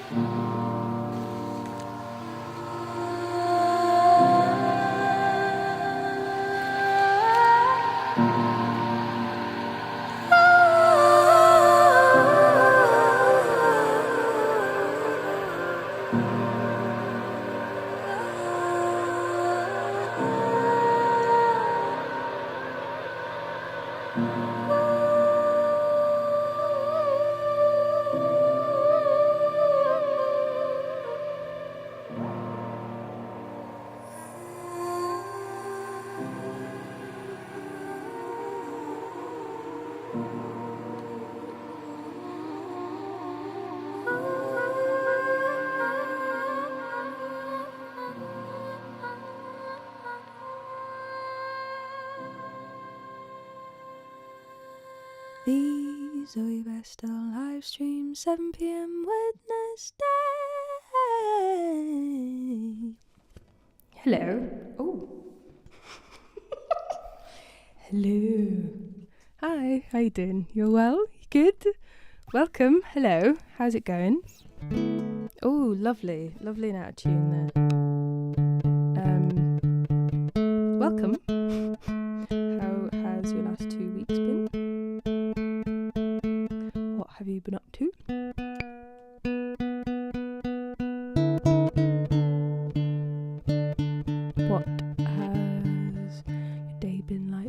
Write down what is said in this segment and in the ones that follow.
The Zoë Bestel live stream, 7 p.m. Wednesday. Hello. Oh. Hello. Hi, how you doing? You're well? You good? Welcome. Hello. How's it going? Oh, lovely. Lovely and out of tune there. Welcome. How has your last 2 weeks been? What have you been up to? What has your day been like?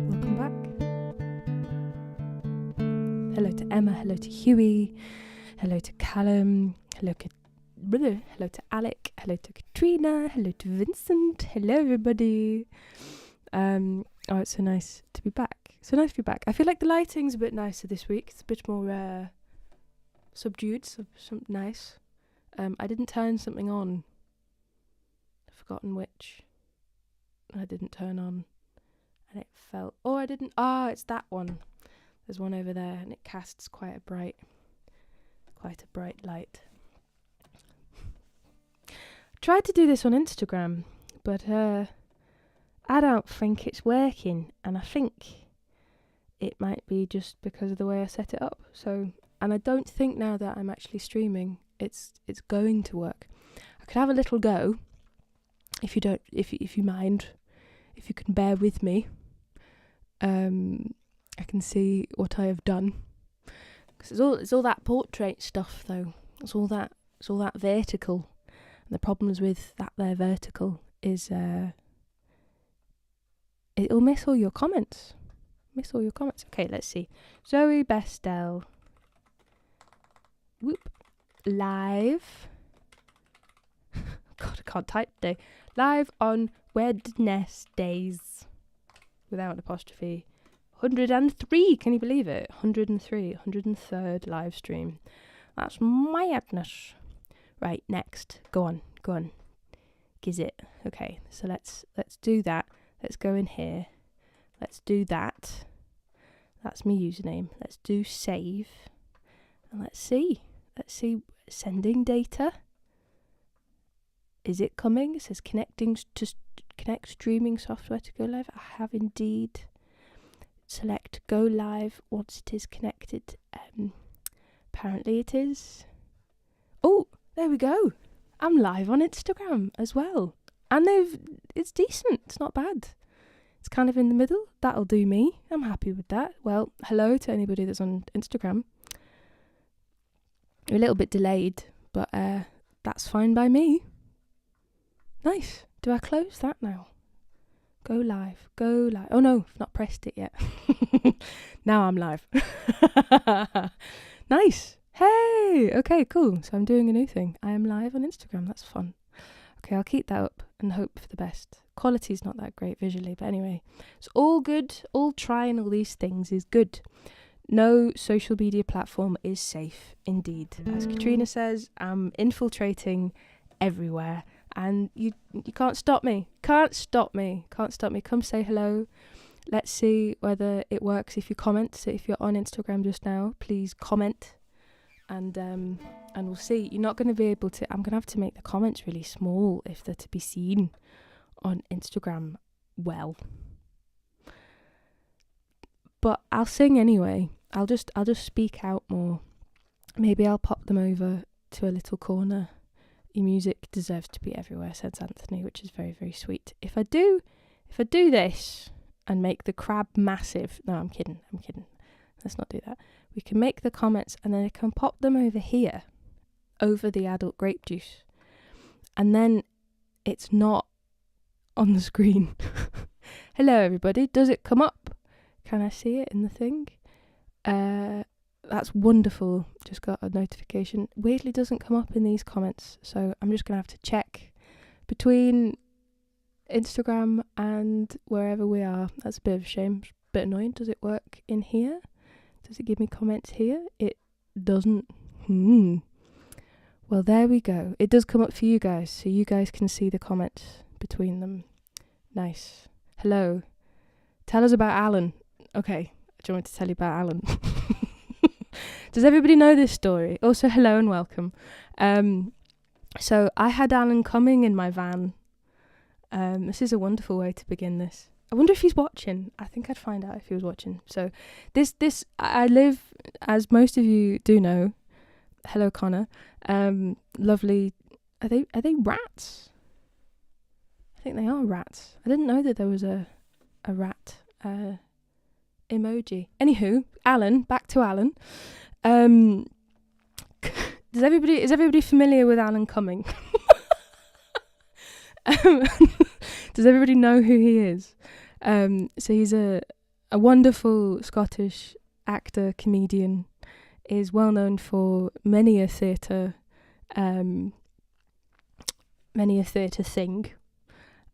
Welcome back. Hello to Emma, hello to Huey, hello to Callum, hello to Alec, hello to Katrina, hello to Vincent, hello everybody. Oh, it's so nice to be back. So nice to be back. I feel like the lighting's a bit nicer this week. It's a bit more subdued, some nice. I didn't turn something on. I've forgotten which. I didn't turn on, and it felt. Oh, I didn't. It's that one. There's one over there, and it casts quite a bright light. Tried to do this on Instagram, but I don't think it's working, and I think it might be just because of the way I set it up. So, and I don't think now that I'm actually streaming, it's going to work. I could have a little go, if you mind, if you can bear with me. I can see what I have done, because it's all that portrait stuff though. It's all that vertical. And the problems with that there vertical is it'll miss all your comments. Okay, let's see. Zoë Bestel. Whoop. Live. God, I can't type today. Live on Wednesdays. Without an apostrophe. 103. Can you believe it? 103. 103rd live stream. That's madness. Right, next. Go on. Giz it. Okay, so let's do that. Let's go in here. Let's do that. That's my username. Let's do save. And let's see. Sending data. Is it coming? It says connect streaming software to go live. I have indeed. Select go live once it is connected. Apparently it is. Oh, there we go. I'm live on Instagram as well. And it's decent. It's not bad. It's kind of in the middle. That'll do me. I'm happy with that. Well, hello to anybody that's on Instagram. You're a little bit delayed, but that's fine by me. Nice. Do I close that now? Go live. Oh no, I've not pressed it yet. Now I'm live. Nice. Hey. Okay, cool. So I'm doing a new thing. I am live on Instagram. That's fun. Okay, I'll keep that up and hope for the best. Quality's not that great visually, but anyway. It's all good. All trying all these things is good. No social media platform is safe, indeed. As Katrina says, I'm infiltrating everywhere. And you can't stop me. Can't stop me. Come say hello. Let's see whether it works if you comment. So if you're on Instagram just now, please comment. And we'll see. You're not going to be able to. I'm going to have to make the comments really small if they're to be seen on Instagram well. but I'll sing anyway. I'll just speak out more. Maybe I'll pop them over to a little corner. Your music deserves to be everywhere, says Anthony, which is very, very sweet. If I do this and make the crab massive, no, I'm kidding. Let's not do that. We can make the comments and then I can pop them over here, over the adult grape juice. And then it's not on the screen. Hello, everybody. Does it come up? Can I see it in the thing? That's wonderful. Just got a notification. Weirdly doesn't come up in these comments, so I'm just going to have to check between Instagram and wherever we are. That's a bit of a shame. It's a bit annoying. Does it work in here? Does it give me comments here? It doesn't. Well, there we go. It does come up for you guys, so you guys can see the comments between them. Nice. Hello. Tell us about Alan. Okay. Do you want me to tell you about Alan? Does everybody know this story? Also, hello and welcome. So I had Alan coming in my van. This is a wonderful way to begin this. I wonder if he's watching. I think I'd find out if he was watching. So this I live, as most of you do know. Hello, Connor. Lovely. Are they rats? I think they are rats. I didn't know that there was a rat emoji. Anywho, Alan. Back to Alan. Is everybody familiar with Alan Cumming? Does everybody know who he is? So he's a wonderful Scottish actor, comedian. Is well known for many a theatre thing.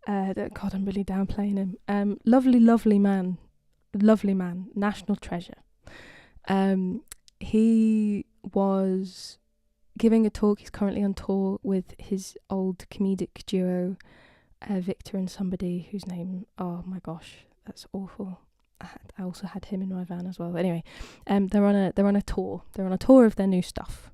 God, I'm really downplaying him. Lovely man, national treasure. He was giving a talk. He's currently on tour with his old comedic duo, Victor and somebody whose name, oh my gosh, that's awful. I also had him in my van as well. But anyway, they're on a tour. They're on a tour of their new stuff,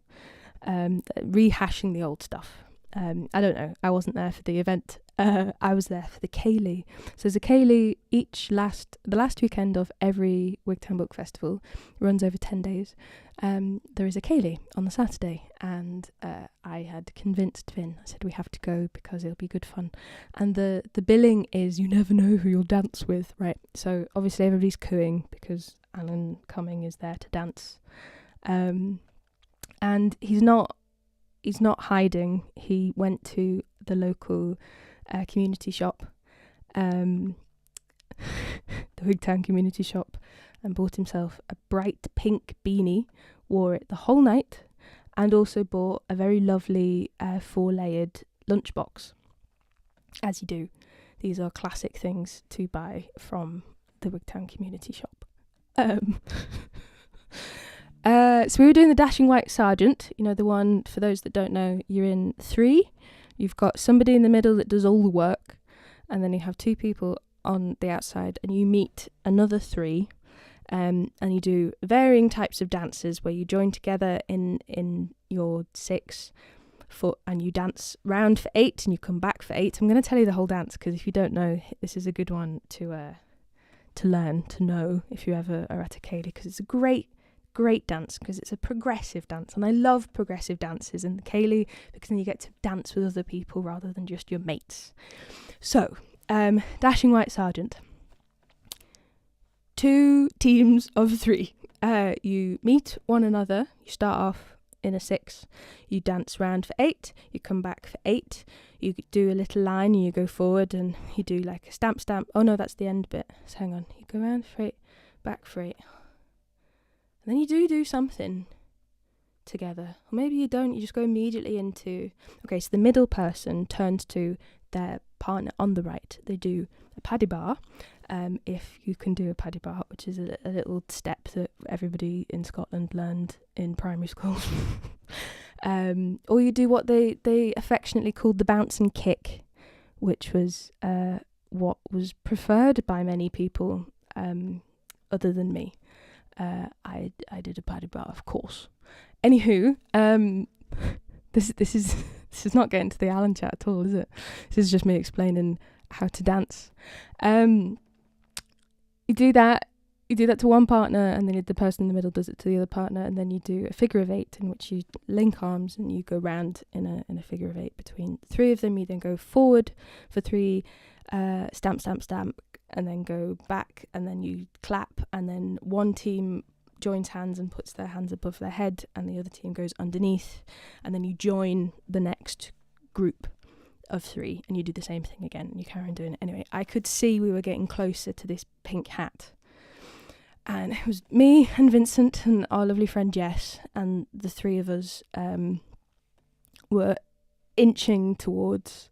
rehashing the old stuff. I don't know. I wasn't there for the event. I was there for the Ceilidh. So there's a Ceilidh the last weekend of every Wigtown Book Festival. It runs over 10 days. There is a Ceilidh on the Saturday, and I had convinced Vin. I said we have to go because it'll be good fun. And the billing is you never know who you'll dance with, right? So obviously everybody's cooing because Alan Cumming is there to dance, and he's not hiding. He went to the local community shop, the Wigtown community shop, and bought himself a bright pink beanie, wore it the whole night, and also bought a very lovely 4-layered lunchbox. As you do. These are classic things to buy from the Wigtown community shop. So we were doing the Dashing White Sergeant, the one, for those that don't know, you're in 3. You've got somebody in the middle that does all the work, and then you have 2 people on the outside, and you meet another 3, and you do varying types of dances where you join together in your 6 foot, and you dance round for 8, and you come back for 8. I'm going to tell you the whole dance, because if you don't know, this is a good one to learn, to know, if you ever are at a Ceilidh, because it's a great dance, because it's a progressive dance, and I love progressive dances in the Ceilidh because then you get to dance with other people rather than just your mates. So, Dashing White Sergeant. 2 teams of 3. You meet one another. You start off in a 6. You dance round for 8. You come back for 8. You do a little line and you go forward and you do like a stamp. Oh no, that's the end bit. So hang on. You go round for 8, back for 8. And then you do something together. Or maybe you don't, you just go immediately into... Okay, so the middle person turns to their partner on the right. They do a paddy bar, if you can do a paddy bar, which is a little step that everybody in Scotland learned in primary school. Or you do what they affectionately called the bounce and kick, which was what was preferred by many people other than me. I did a paddy bar, of course. Anywho, this is not getting to the Alan chat at all, is it? This is just me explaining how to dance. You do that. you do that to one partner, and then the person in the middle does it to the other partner, and then you do a figure of 8 in which you link arms and you go round in a figure of 8 between 3 of them. You then go forward for 3, stamp, stamp, stamp, and then go back, and then you clap, and then one team joins hands and puts their hands above their head, and the other team goes underneath, and then you join the next group of 3, and you do the same thing again, and you carry on doing it. Anyway, I could see we were getting closer to this pink hat, and it was me and Vincent and our lovely friend Jess, and the 3 of us were inching towards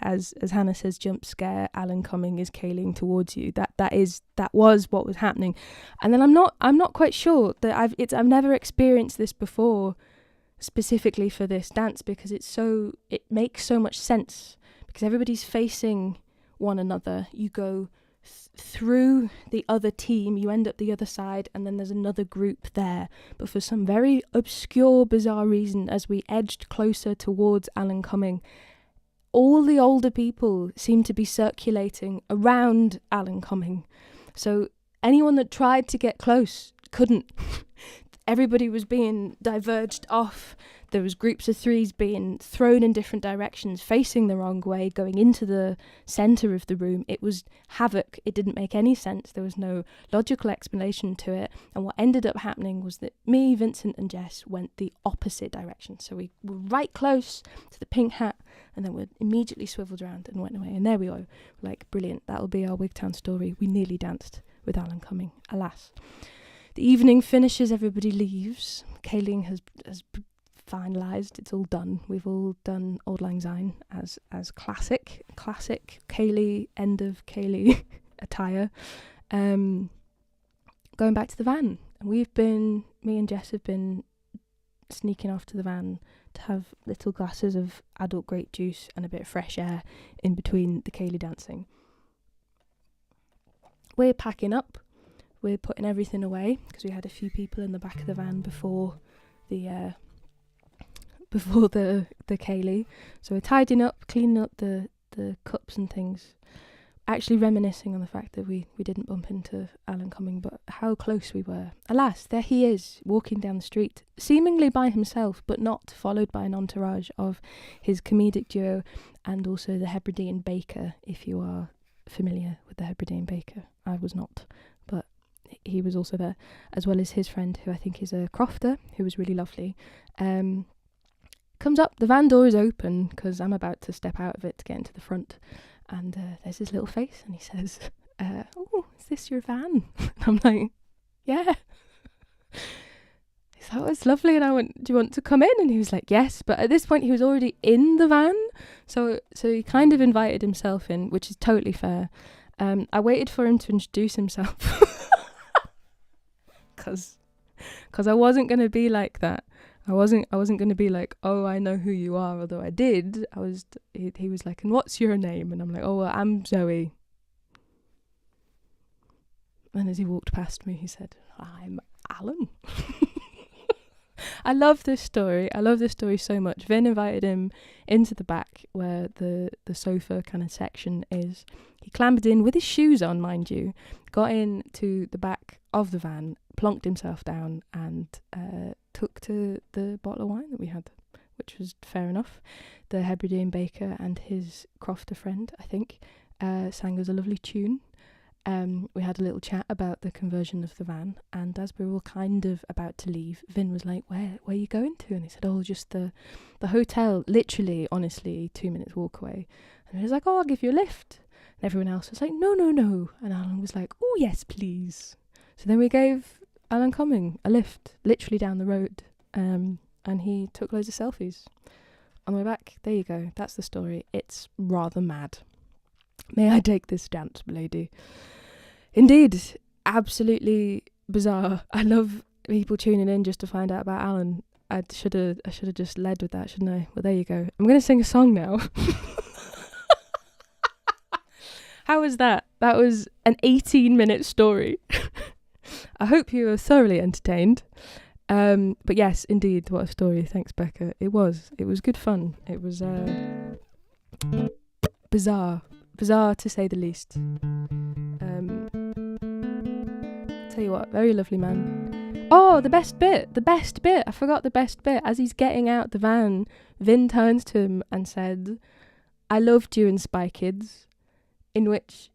as Hannah says, jump scare, Alan Cumming is caling towards you. That was what was happening. And then I'm not quite sure that I've never experienced this before, specifically for this dance, because it makes so much sense, because everybody's facing one another. You go through the other team, you end up the other side, and then there's another group there. But for some very obscure, bizarre reason, as we edged closer towards Alan Cumming, all the older people seemed to be circulating around Alan Cumming. So anyone that tried to get close couldn't. Everybody was being diverged off. There was groups of 3s being thrown in different directions, facing the wrong way, going into the centre of the room. It was havoc. It didn't make any sense. There was no logical explanation to it. And what ended up happening was that me, Vincent and Jess went the opposite direction. So we were right close to the pink hat, and then we immediately swiveled around and went away. And there we are. Like, brilliant. That'll be our Wigtown story. We nearly danced with Alan Cumming, alas. The evening finishes, everybody leaves. Kaling has finalised, it's all done. We've all done Auld Lang Syne as classic Kaylee, end of Kaylee attire. Going back to the van. And me and Jess have been sneaking off to the van to have little glasses of adult grape juice and a bit of fresh air in between the Kaylee dancing. We're packing up. We're putting everything away because we had a few people in the back of the van before the Kaylee. So we're tidying up, cleaning up the cups and things. Actually reminiscing on the fact that we didn't bump into Alan Cumming, but how close we were. Alas, there he is, walking down the street, seemingly by himself, but not, followed by an entourage of his comedic duo and also the Hebridean baker, if you are familiar with the Hebridean baker. I was not, but he was also there, as well as his friend, who I think is a crofter, who was really lovely. Comes up, the van door is open, because I'm about to step out of it to get into the front, and there's his little face, and he says, oh, is this your van? And I'm like, yeah. He's like, oh, it's lovely, and I went, do you want to come in? And he was like, yes, but at this point he was already in the van, so he kind of invited himself in, which is totally fair. I waited for him to introduce himself. Because I wasn't going to be like that. I wasn't going to be like, oh, I know who you are, although I did. He was like, and what's your name? And I'm like, oh, well, I'm Zoe. And as he walked past me, he said, I'm Alan. I love this story. I love this story so much. Vin invited him into the back where the sofa kind of section is. He clambered in with his shoes on, mind you, got into the back of the van, plonked himself down and took to the bottle of wine that we had, which was fair enough. The Hebridean baker and his crofter friend, I think, sang us a lovely tune. We had a little chat about the conversion of the van, and as we were all kind of about to leave, Vin was like, where are you going to? And he said, oh, just the hotel, literally, honestly, 2 minutes walk away. And he was like, oh, I'll give you a lift. And everyone else was like, no. And Alan was like, oh, yes, please. So then we gave Alan Cumming a lift, literally down the road, and he took loads of selfies. On the way back, there you go, that's the story. It's rather mad. May I take this dance, milady? Indeed, absolutely bizarre. I love people tuning in just to find out about Alan. I should have just led with that, shouldn't I? Well, there you go. I'm going to sing a song now. How was that? That was an 18-minute story. I hope you were thoroughly entertained. But yes, indeed, what a story. Thanks, Becca. It was good fun. It was bizarre to say the least. tell you what, very lovely man. Oh, the best bit. I forgot the best bit. As he's getting out the van, Vin turns to him and said, "I loved you in Spy Kids," in which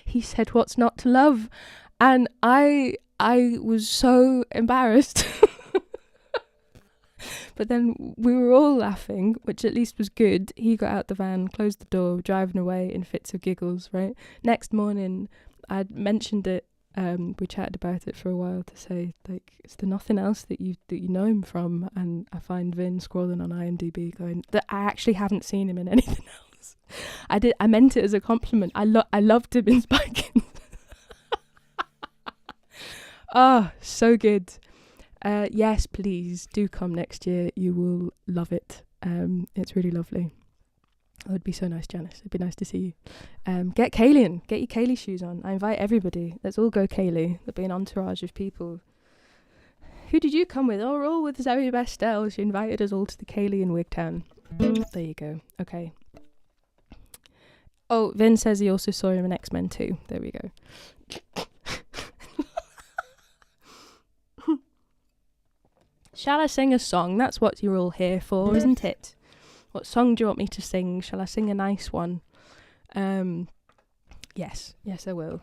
he said, "What's not to love?" And I was so embarrassed. But then we were all laughing, which at least was good. He got out the van, closed the door, driving away in fits of giggles, right? Next morning, I'd mentioned it. We chatted about it for a while to say, like, is there nothing else that you know him from? And I find Vin scrolling on IMDb going, that I actually haven't seen him in anything else. I meant it as a compliment. I loved him in Spy Kids. Oh, so good. Yes, please do come next year. You will love it. It's really lovely. It would be so nice, Janice. It'd be nice to see you. Get Kaylee in. Get your Kaylee shoes on. I invite everybody. Let's all go Kaylee. There'll be an entourage of people. Who did you come with? Oh, we're all with Zoë Bestel. She invited us all to the Kaylee in Wigtown. There you go. Okay. Oh, Vin says he also saw him in X-Men 2. There we go. Shall I sing a song? That's what you're all here for, isn't it? What song do you want me to sing? Shall I sing a nice one? Yes, I will.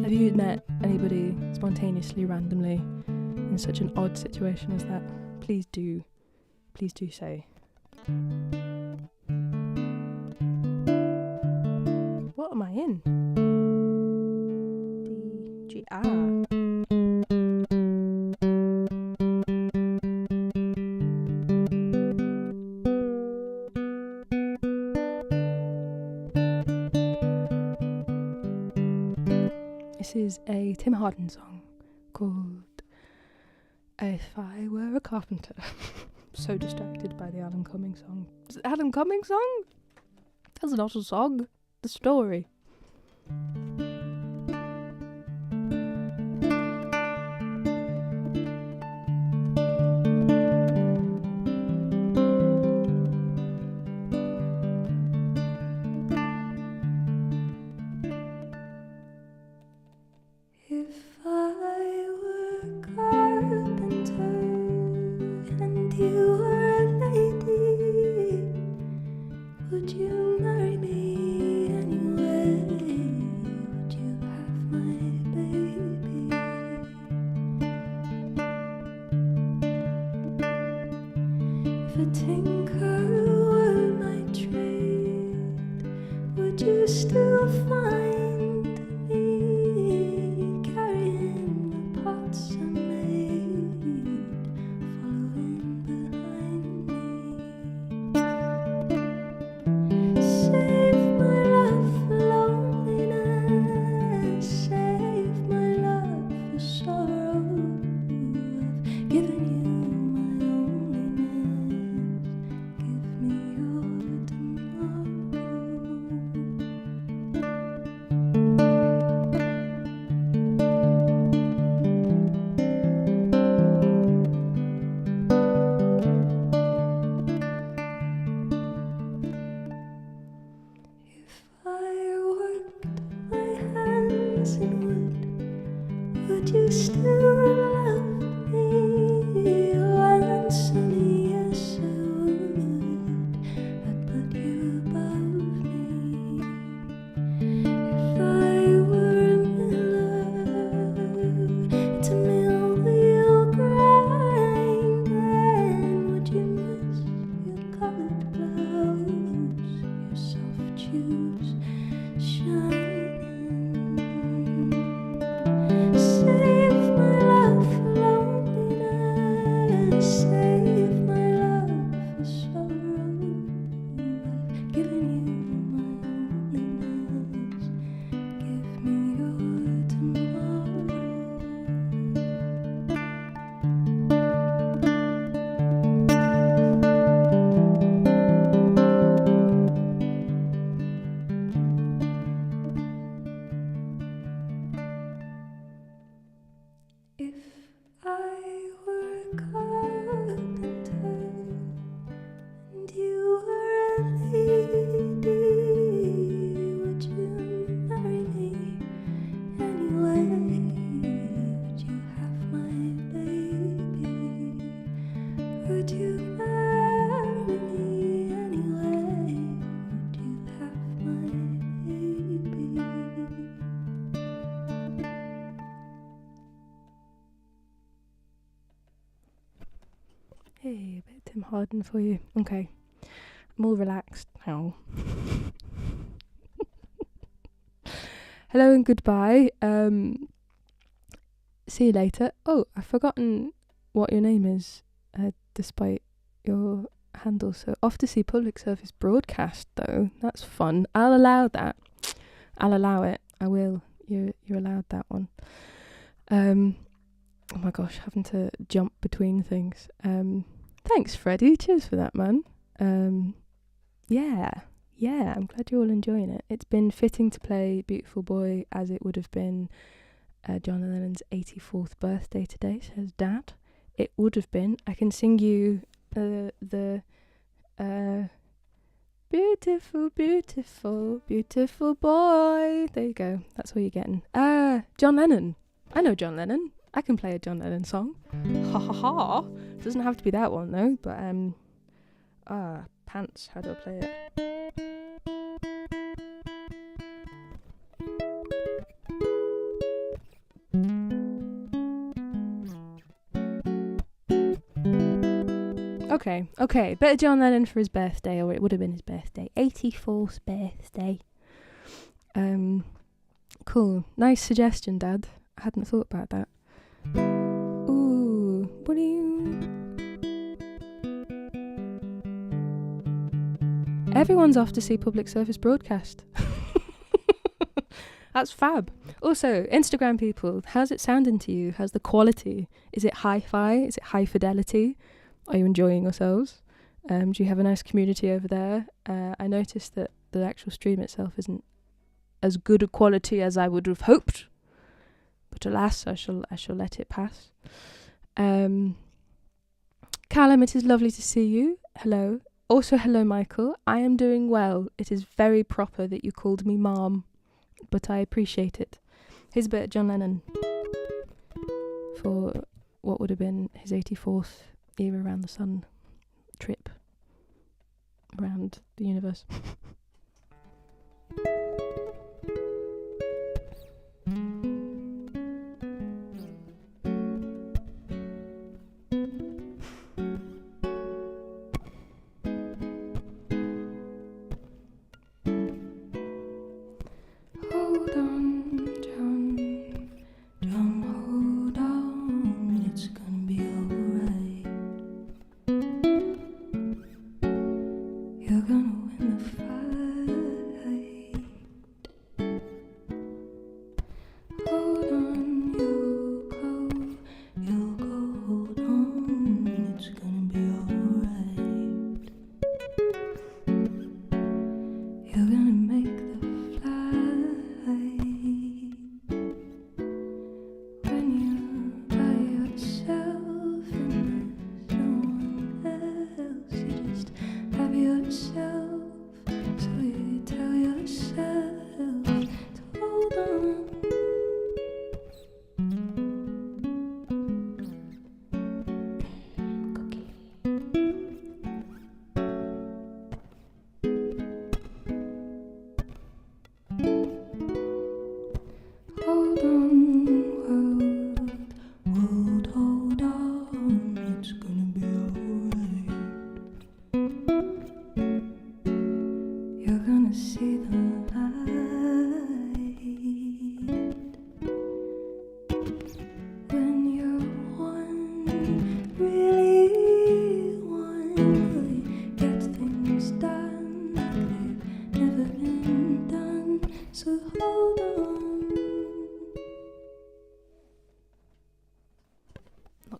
Have you met anybody spontaneously, randomly, in such an odd situation as that? Please do say. What am I in? D, G, R. This is a Tim Harden song called If I Were a Carpenter. So distracted by the Alan Cumming song. Is it Alan Cumming song? That's not a song. The story. If I were a carpenter and you were a lady, would you marry me anyway? Would you have my baby? If a tinker were my trade, would you still find me carrying the pots I made, following behind me? Save my love for loneliness, save my love for sorrow. I've given you my loneliness, give me your tomorrow. If I worked my hands in wood, would you still love me? Oh, answer me, yes I would. I'd put you above me. If I were a miller, it's a mill wheel grind. And would you miss your coloured blouse, your soft shoes shining? Save my love for loneliness, save my love for sorrow. I've given you my loneliness, give me your tomorrow. If I were a carpenter Hey, a bit Tim Harden for you. Okay. I'm all relaxed now. Hello and goodbye. See you later. Oh, I've forgotten what your name is, despite your handle. So off to see public service broadcast, though. That's fun. I'll allow that. I'll allow it. I will. You're allowed that one. Oh my gosh, having to jump between things. Thanks, Freddie. Cheers for that, man. Yeah, I'm glad you're all enjoying it. It's been fitting to play Beautiful Boy, as it would have been John Lennon's 84th birthday today, says Dad. It would have been. I can sing you the beautiful, beautiful, beautiful boy. There you go. That's all you're getting. John Lennon. I know John Lennon. I can play a John Lennon song. Ha ha ha. Doesn't have to be that one though, but pants, how do I play it? Okay, bit of John Lennon for his birthday, or it would have been his birthday. 84th birthday. Cool. Nice suggestion, Dad. I hadn't thought about that. Ooh, what do you... Everyone's off to see public service broadcast. That's fab. Also, Instagram people, how's it sounding to you? How's the quality? Is it hi-fi? Is it high fidelity? Are you enjoying yourselves? Do you have a nice community over there? I noticed that the actual stream itself isn't as good a quality as I would have hoped, but alas, I shall let it pass. Callum, it is lovely to see you. Hello. Also, hello, Michael. I am doing well. It is very proper that you called me Mom, but I appreciate it. Here's a bit of John Lennon for what would have been his 84th year around the sun trip around the universe.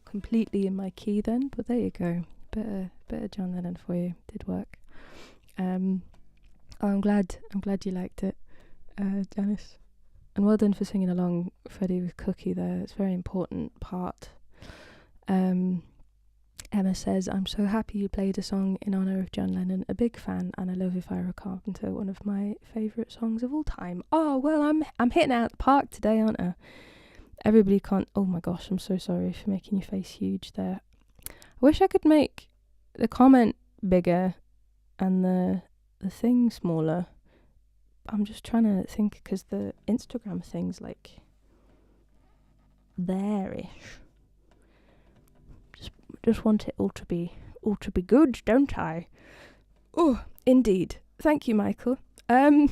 Completely in my key then, but there you go. Bit of John Lennon for you. Did work. I'm glad you liked it, Janice. And well done for singing along, Freddie, with Cookie there. It's a very important part. Emma says, I'm so happy you played a song in honour of John Lennon. A big fan, and I love If I Were a Carpenter, one of my favourite songs of all time. Oh, well, I'm hitting it out the park today, aren't I? Everybody can't... Oh my gosh, I'm so sorry for making your face huge there. I wish I could make the comment bigger and the thing smaller. I'm just trying to think, because the Instagram thing's like there-ish. Just just want it all to be good, don't I? Oh, indeed. Thank you, Michael. I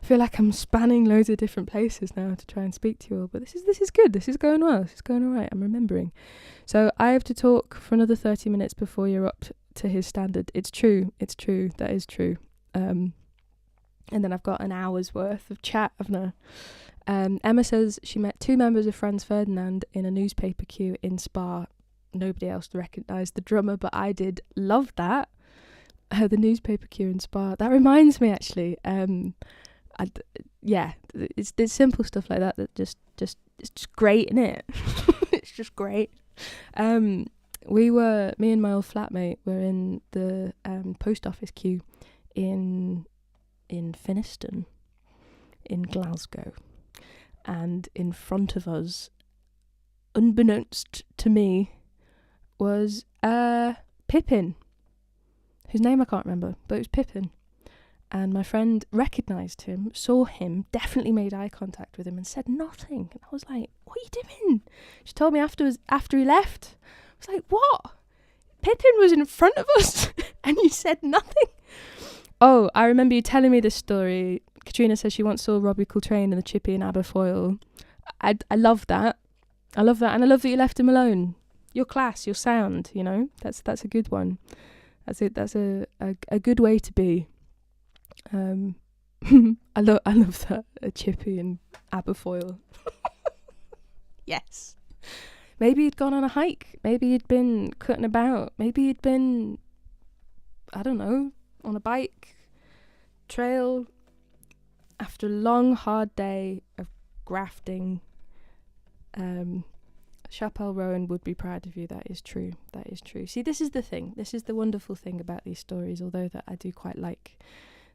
feel like I'm spanning loads of different places now to try and speak to you all, but this is good. This is going well. This is going all right. I'm remembering. So I have to talk for another 30 minutes before you're up to his standard. It's true. That is true. And then I've got an hour's worth of chat, haven't I? Emma says she met 2 members of Franz Ferdinand in a newspaper queue in Spa. Nobody else recognised the drummer, but I did. Love that. The newspaper queue in Spa. That reminds me, actually. It's simple stuff like that just it's just great, isn't it? It's just great. Me and my old flatmate were in the post office queue in Finniston in Glasgow, and in front of us, unbeknownst to me, was Pippin, whose name I can't remember, but it was Pippin. And my friend recognised him, saw him, definitely made eye contact with him and said nothing. And I was like, what are you doing? She told me afterwards, after he left. I was like, what? Pippin was in front of us and you said nothing? Oh, I remember you telling me this story. Katrina says she once saw Robbie Coltrane in the Chippy and Aberfoyle. I love that. I love that. And I love that you left him alone. Your class, your sound, you know, that's a good one. That's a good way to be. I love that, a Chippy and Aberfoyle. Yes. Maybe he'd gone on a hike. Maybe he'd been cutting about. Maybe he'd been, I don't know, on a bike trail after a long, hard day of grafting. Chappelle Rowan would be proud of you. That is true. See, this is the thing. This is the wonderful thing about these stories, although that I do quite like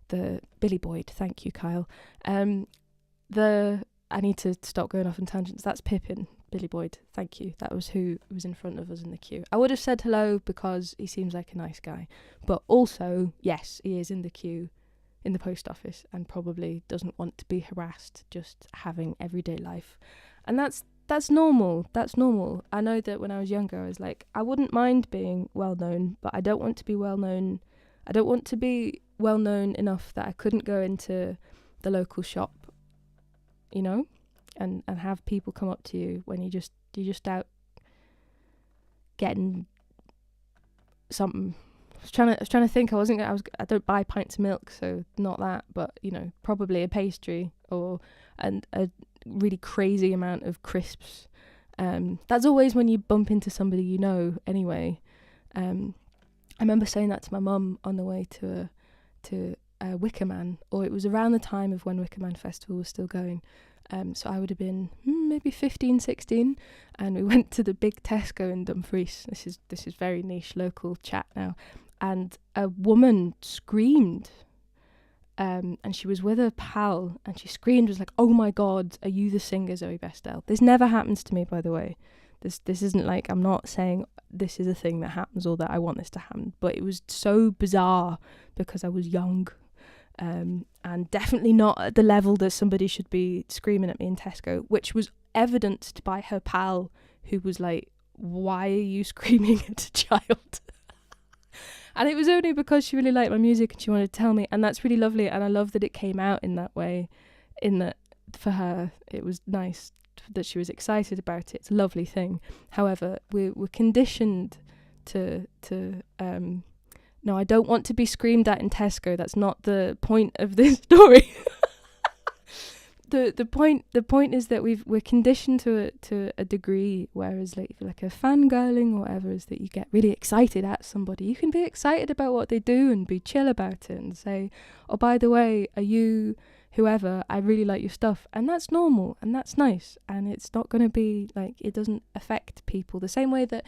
the Billy Boyd. Thank you, Kyle. I need to stop going off on tangents. That's Pippin, Billy Boyd. Thank you. That was who was in front of us in the queue. I would have said hello because he seems like a nice guy. But also, yes, he is in the queue in the post office and probably doesn't want to be harassed just having everyday life. And that's normal. That's normal. I know that when I was younger, I was like, I wouldn't mind being well known, but I don't want to be well known. I don't want to be well known enough that I couldn't go into the local shop, you know, and have people come up to you when you're just out getting something. I was trying to think. I don't buy pints of milk, so not that, but you know, probably a pastry or a really crazy amount of crisps. That's always when you bump into somebody you know anyway. I remember saying that to my mum on the way to Wicker Man, or it was around the time of when Wicker Man Festival was still going. So I would have been maybe 15, 16, and we went to the big Tesco in Dumfries. This is very niche local chat now, and a woman screamed, and she was with a pal, and she screamed, was like, "Oh my God, are you the singer Zoë Bestel?" This never happens to me, by the way. This isn't like, I'm not saying this is a thing that happens or that I want this to happen, but it was so bizarre because I was young, and definitely not at the level that somebody should be screaming at me in Tesco, which was evidenced by her pal, who was like, "Why are you screaming at a child?" And it was only because she really liked my music and she wanted to tell me, and that's really lovely, and I love that it came out in that way, in that for her it was nice that she was excited about it. It's a lovely thing. However, we're conditioned to no, I don't want to be screamed at in Tesco. That's not the point of this story. The point is that we're conditioned to a degree, whereas like a fangirling or whatever is that you get really excited at somebody. You can be excited about what they do and be chill about it and say, "Oh, by the way, are you whoever, I really like your stuff," and that's normal and that's nice, and it's not going to be like, it doesn't affect people the same way that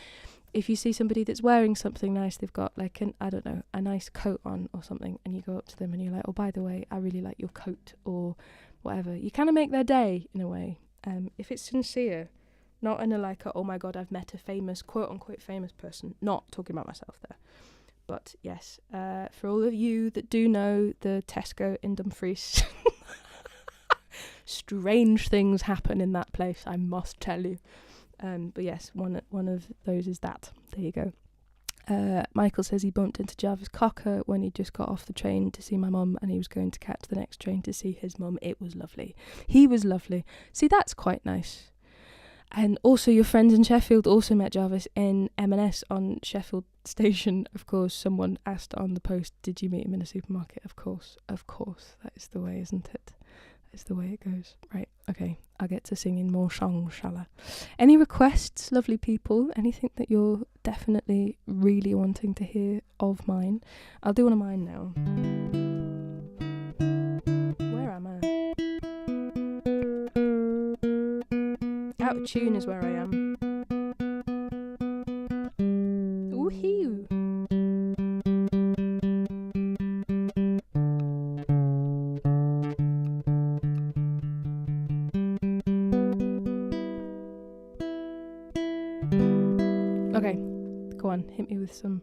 if you see somebody that's wearing something nice, they've got like a nice coat on or something, and you go up to them and you're like, "Oh, by the way, I really like your coat," or whatever. You kind of make their day in a way, if it's sincere, not in a like oh my God, I've met a famous, quote unquote famous person, not talking about myself there. But yes, for all of you that do know the Tesco in Dumfries, strange things happen in that place, I must tell you. But yes, one of those is that. There you go. Michael says he bumped into Jarvis Cocker when he just got off the train to see my mum, and he was going to catch the next train to see his mum. It was lovely. He was lovely. See, that's quite nice. And also your friends in Sheffield also met Jarvis in M&S on Sheffield Station. Of course, someone asked on the post, did you meet him in a supermarket? Of course. That is the way, isn't it? That is the way it goes. Right, okay. I'll get to singing more songs, shall I? Any requests, lovely people? Anything that you're definitely really wanting to hear of mine? I'll do one of mine now. Where am I? Out of tune is where I am. Woohoo! Okay, go on, hit me with some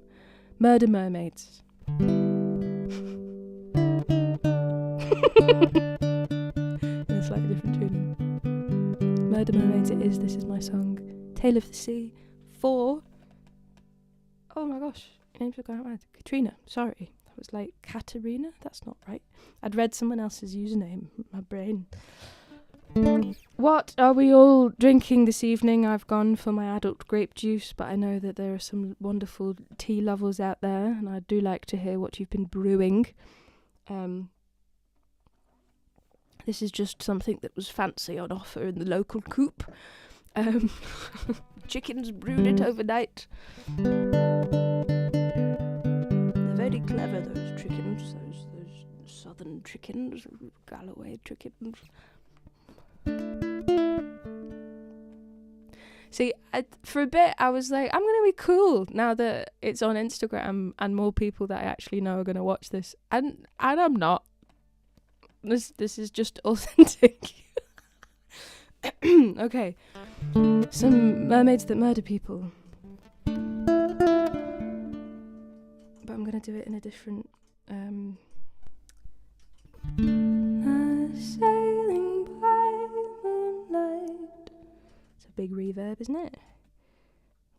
Murder Mermaids. In a slightly different tuning. Murder Mermaids it is. This is my song, Tale of the Sea, for... Oh my gosh, your names are going out mad. Katrina, sorry. That was like Katerina? That's not right. I'd read someone else's username. My brain. What are we all drinking this evening? I've gone for my adult grape juice, but I know that there are some wonderful tea lovers out there, and I do like to hear what you've been brewing. This is just something that was fancy on offer in the local coop. Chickens brewed it overnight. They're very clever, those chickens, those southern chickens, Galloway chickens. See, for a bit I was like, I'm going to be cool now that it's on Instagram and more people that I actually know are going to watch this. And I'm not. This is just authentic. Okay. Some mermaids that murder people. But I'm going to do it in a different... Sailing by moonlight. It's a big reverb, isn't it?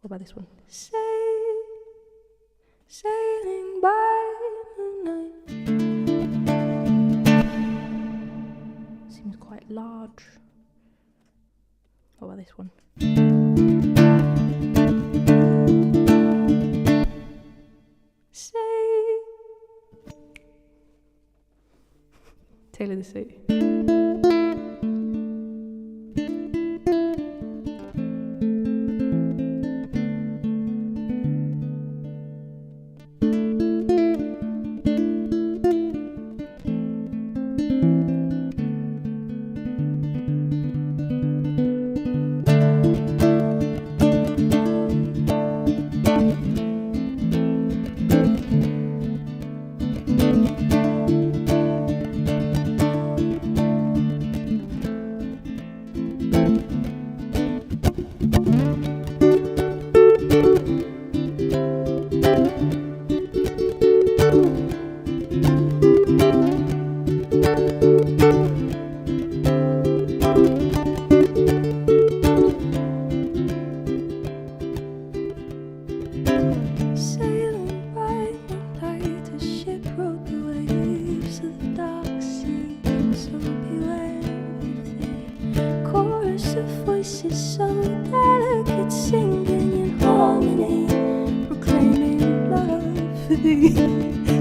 What about this one? Sailing by moonlight. Seems quite large. What about this one? Tale of the Sea.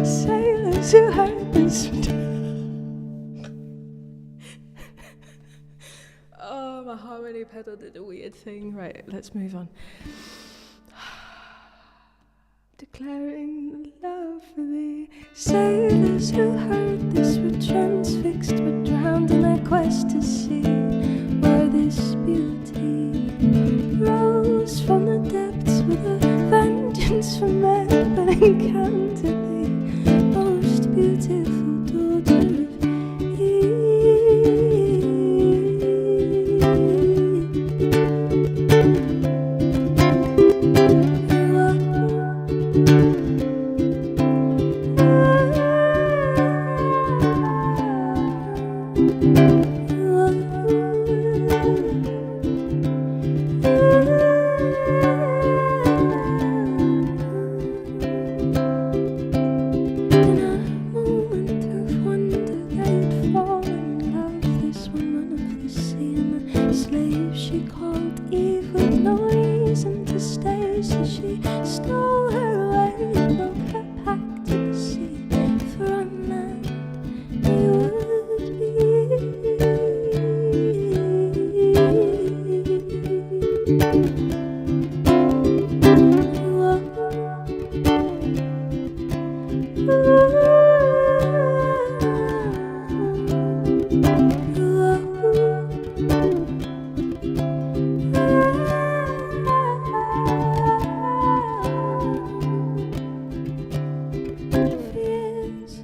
Sailors who heard this. Oh, my harmony pedal did a weird thing. Right, let's move on. Declaring love for thee. Sailors who heard this were transfixed, but drowned in their quest to see where this beauty rose from the depths with a vengeance from men, but encountered the most beautiful daughter of Eve. she stole her away, broke her back to the sea, for on land he would be.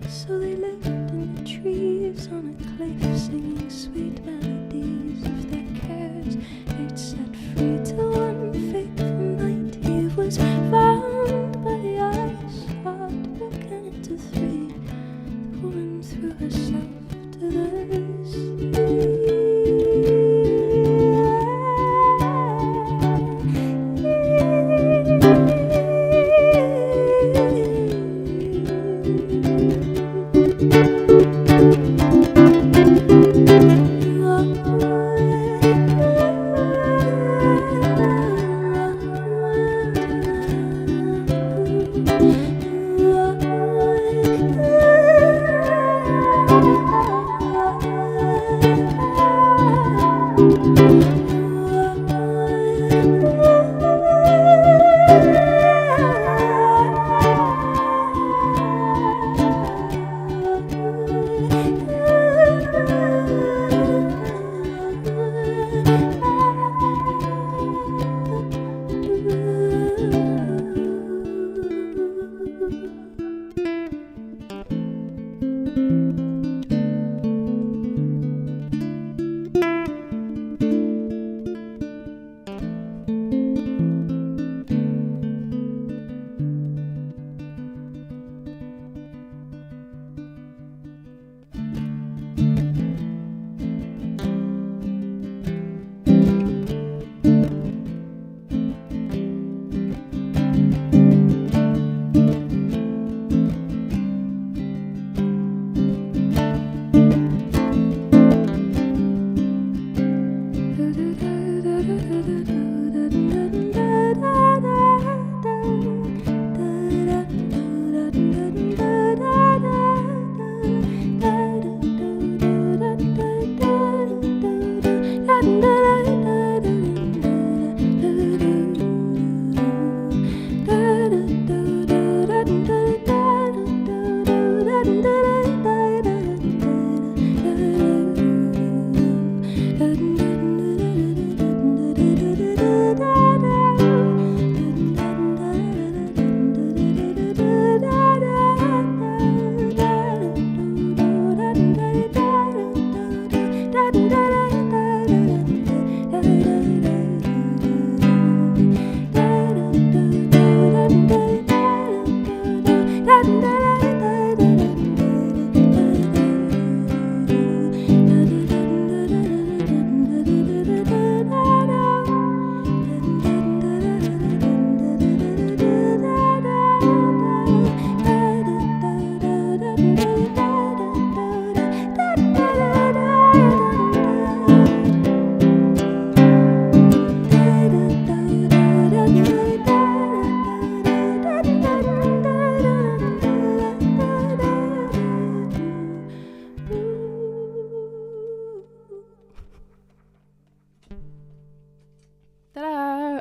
So they lived in the trees on a cliff, singing sweet melodies of their cares. They'd set free till one fateful night he was found by the ice, heartbroken into three. The woman threw herself to the sea.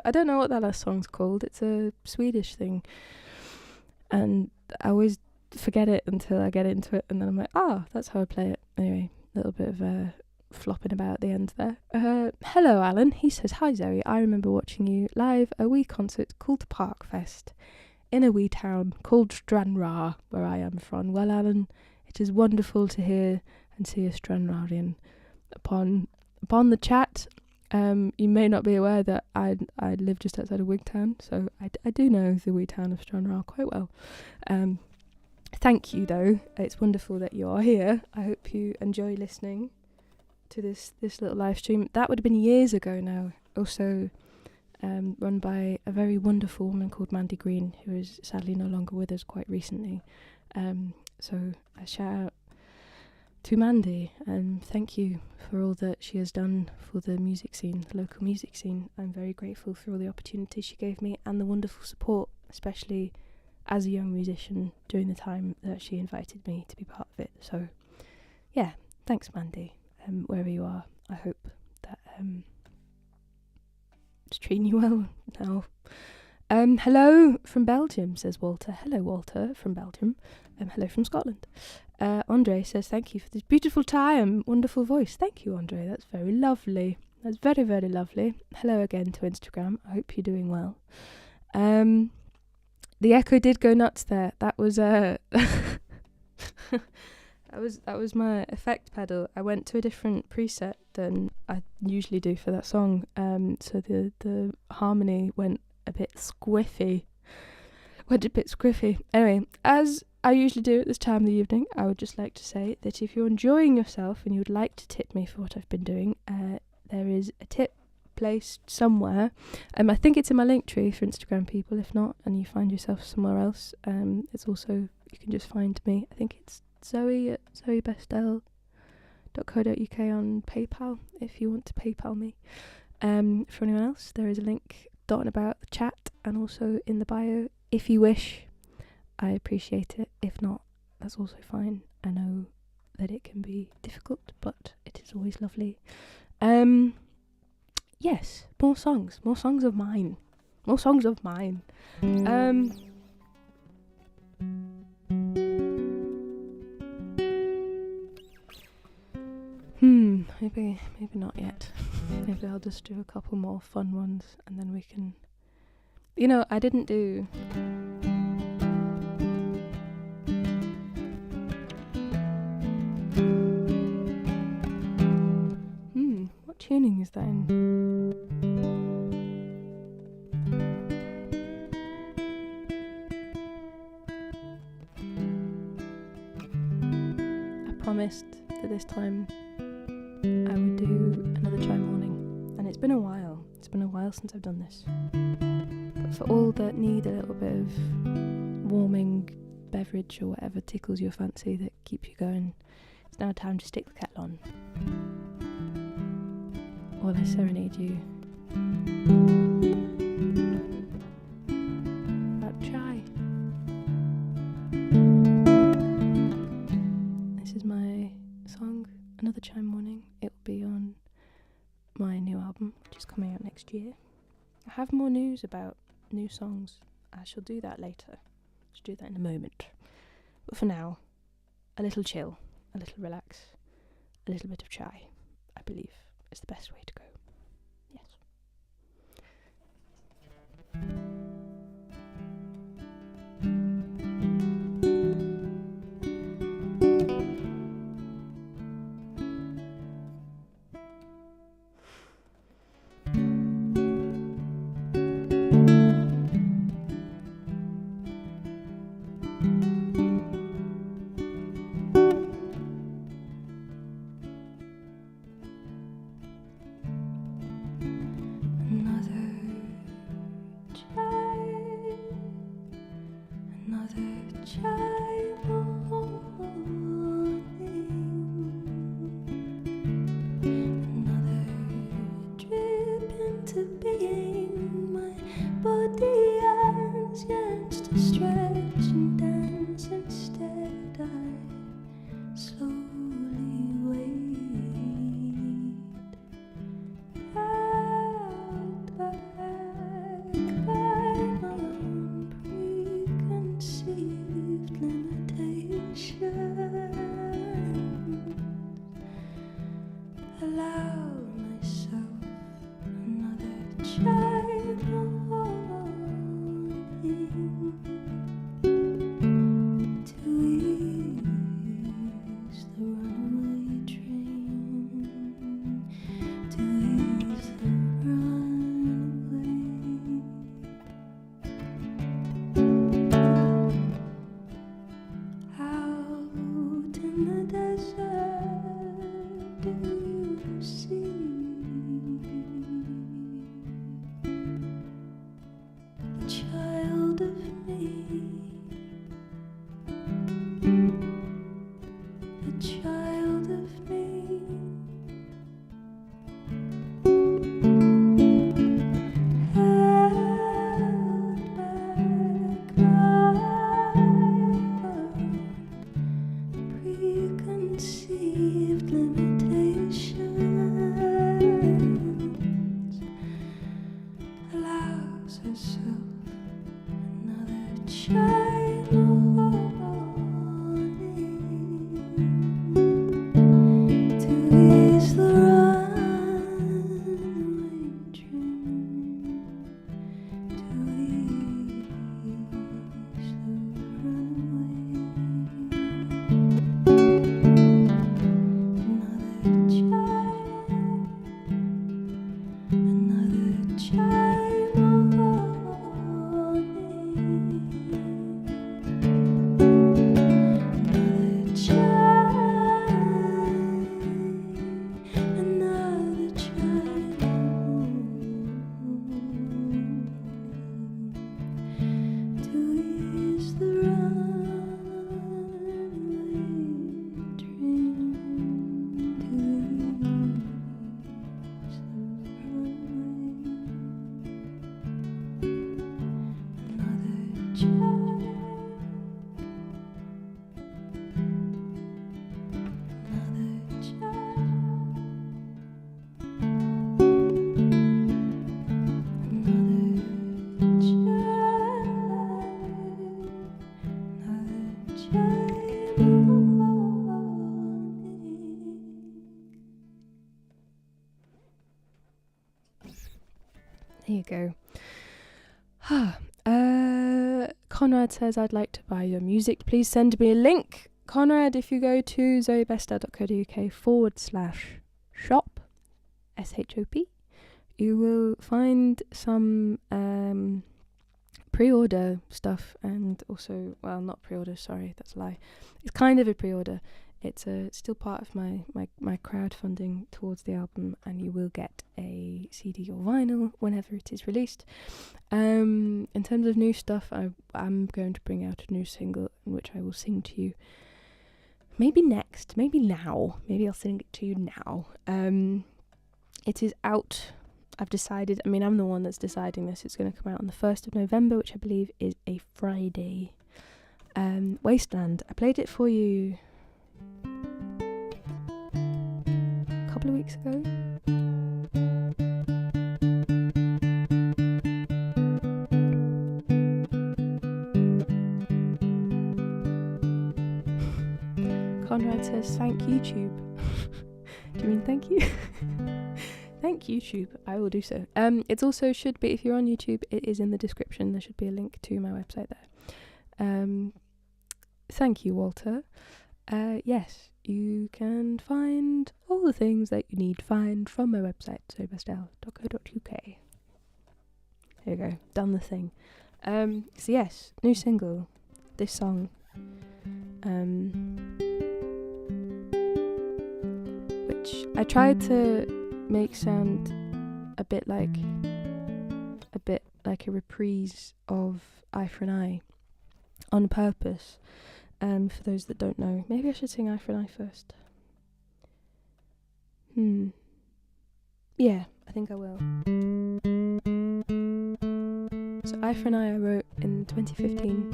I don't know what that last song's called. It's a Swedish thing. And I always forget it until I get into it. And then I'm like, that's how I play it. Anyway, a little bit of flopping about at the end there. Hello, Alan. He says, hi, Zoe. I remember watching you live at a wee concert called Parkfest in a wee town called Stranraer, where I am from. Well, Alan, it is wonderful to hear and see a Stranraerian upon the chat. You may not be aware that I live just outside of Wigtown, so I do know the wee town of Stranraer quite well. Thank you, though. It's wonderful that you are here. I hope you enjoy listening to this little live stream. That would have been years ago now. Also run by a very wonderful woman called Mandy Green, who is sadly no longer with us quite recently. So I shout out to Mandy, thank you for all that she has done for the music scene, the local music scene. I'm very grateful for all the opportunities she gave me and the wonderful support, especially as a young musician during the time that she invited me to be part of it. So yeah, thanks Mandy, wherever you are. I hope that it's treating you well now. Hello from Belgium, says Walter. Hello Walter from Belgium. Hello from Scotland. Andre says, thank you for this beautiful time, wonderful voice. Thank you, Andre. That's very lovely. That's very, very lovely. Hello again to Instagram. I hope you're doing well. The echo did go nuts there. That was that was my effect pedal. I went to a different preset than I usually do for that song. So the harmony went a bit squiffy. Anyway, as I usually do at this time of the evening, I would just like to say that if you're enjoying yourself and you would like to tip me for what I've been doing, there is a tip placed somewhere. I think it's in my link tree for Instagram people. If not, and you find yourself somewhere else, it's also, you can just find me. I think it's Zoe at zoebestel.co.uk on PayPal if you want to PayPal me. For anyone else, there is a link dotting about the chat and also in the bio. If you wish, I appreciate it. If not, that's also fine. I know that it can be difficult, but it is always lovely. Yes, more songs of mine. Maybe not yet. Maybe I'll just do a couple more fun ones and then we can... I didn't do... What tuning is that in? I promised that this time I would do another chime warning, and it's been a while. It's been a while since I've done this. But for all that need a little bit of warming beverage or whatever tickles your fancy that keeps you going, it's now time to stick the kettle on while I serenade you about chai. This is my song, Another Chime Morning. It will be on my new album, which is coming out next year. I have more news about new songs. I shall do that later. I shall do that in a moment. But for now, a little chill, a little relax, a little bit of chai, I believe, is the best way to go. Yes. To calls herself another child to ease the runaway dream, to ease the runaway. Another child to ease the runaway dream, to ease the runaway. Another child, another child, another child. There you go. Conrad says, I'd like to buy your music. Please send me a link. Conrad, if you go to zoebestel.co.uk/shop, SHOP, you will find some pre-order stuff, and also, well, not pre-order, sorry, that's a lie. It's kind of a pre-order. It's still part of my crowdfunding towards the album, and you will get a CD or vinyl whenever it is released. In terms of new stuff, I'm going to bring out a new single in which I will sing to you. Maybe next, maybe now. Maybe I'll sing it to you now. It is out. I've decided, I'm the one that's deciding this. It's going to come out on the 1st of November, which I believe is a Friday. Wasteland. I played it for you a couple of weeks ago. Conrad says, thank YouTube. Do you mean thank you? Thank YouTube. I will do so. It also should be, if you're on YouTube, it is in the description. There should be a link to my website there. Thank you, Walter. Yes, you can find all the things that you need to find from my website, zoebestel.co.uk. There you go, done the thing. So yes, new single, this song, which I tried to make sound a bit like a reprise of Eye for an Eye on purpose. For those that don't know, maybe I should sing Eye for an Eye first. Yeah, I think I will. So Eye for an Eye I wrote in 2015.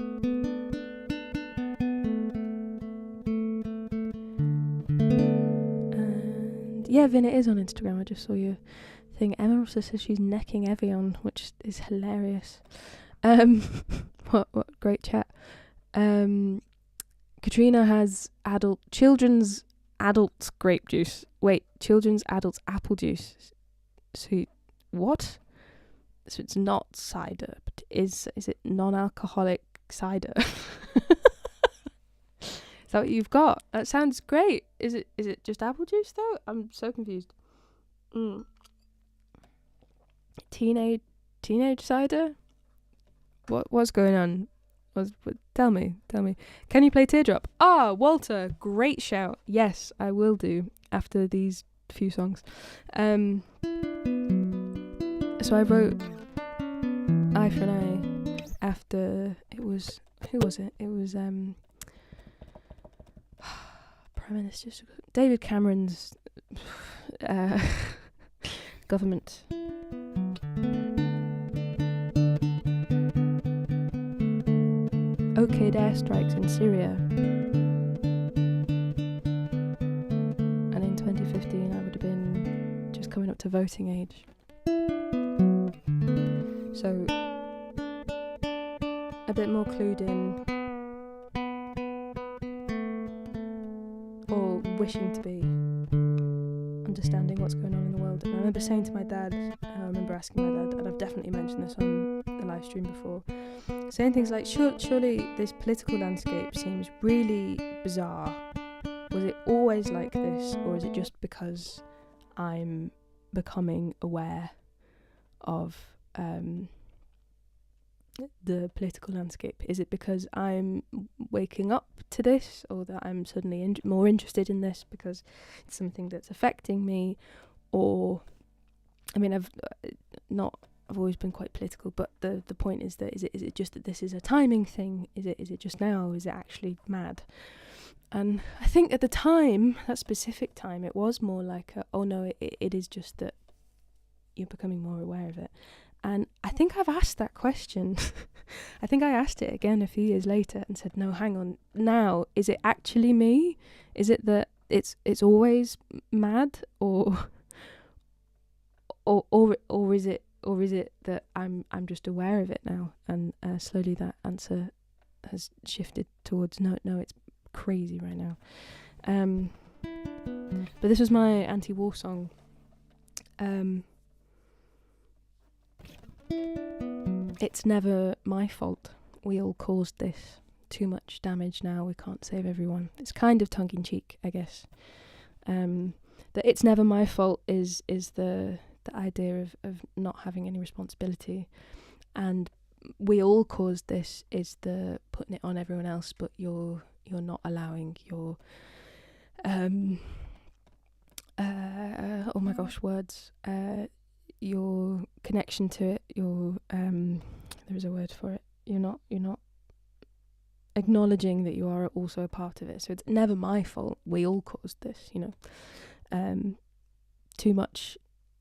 And yeah, Vin, it is on Instagram. I just saw your thing. Emma also says she's necking Evian, which is hilarious. What great chat. Katrina has children's adult grape juice. Wait, children's adult apple juice. So what? So it's not cider, but is it non-alcoholic cider? Is that what you've got? That sounds great. Is it just apple juice though? I'm so confused. Teenage cider? What's going on? Tell me. Can you play Teardrop? Walter, great shout. Yes, I will do after these few songs. So I wrote Eye for an Eye after who was it? It was Prime Minister David Cameron's government. Okayed airstrikes in Syria, and in 2015 I would have been just coming up to voting age. So a bit more clued in, or wishing to be, understanding what's going on in the world. And I remember saying to my dad, I remember asking my dad, and I've definitely mentioned this on the live stream before, saying things like, surely this political landscape seems really bizarre. Was it always like this, or is it just because I'm becoming aware of the political landscape? Is it because I'm waking up to this, or that I'm suddenly more interested in this because it's something that's affecting me? Or, I mean, I've always been quite political, but the point is that is it just that this is a timing thing? Is it just now? Is it actually mad? And I think at the time, that specific time, it was more like it is just that you're becoming more aware of it. And I think I've asked that question. I think I asked it again a few years later and said, no, hang on, now, is it actually me? Is it that it's always mad, or is it that I'm just aware of it now? And slowly that answer has shifted towards no, it's crazy right now. But this was my anti-war song. It's never my fault. We all caused this. Too much damage now. We can't save everyone. It's kind of tongue-in-cheek, I guess. That it's never my fault is the idea of not having any responsibility, and we all caused this is the putting it on everyone else, but you're not allowing your oh my gosh, words, your connection to it, your there is a word for it, you're not acknowledging that you are also a part of it. So it's never my fault, we all caused this, too much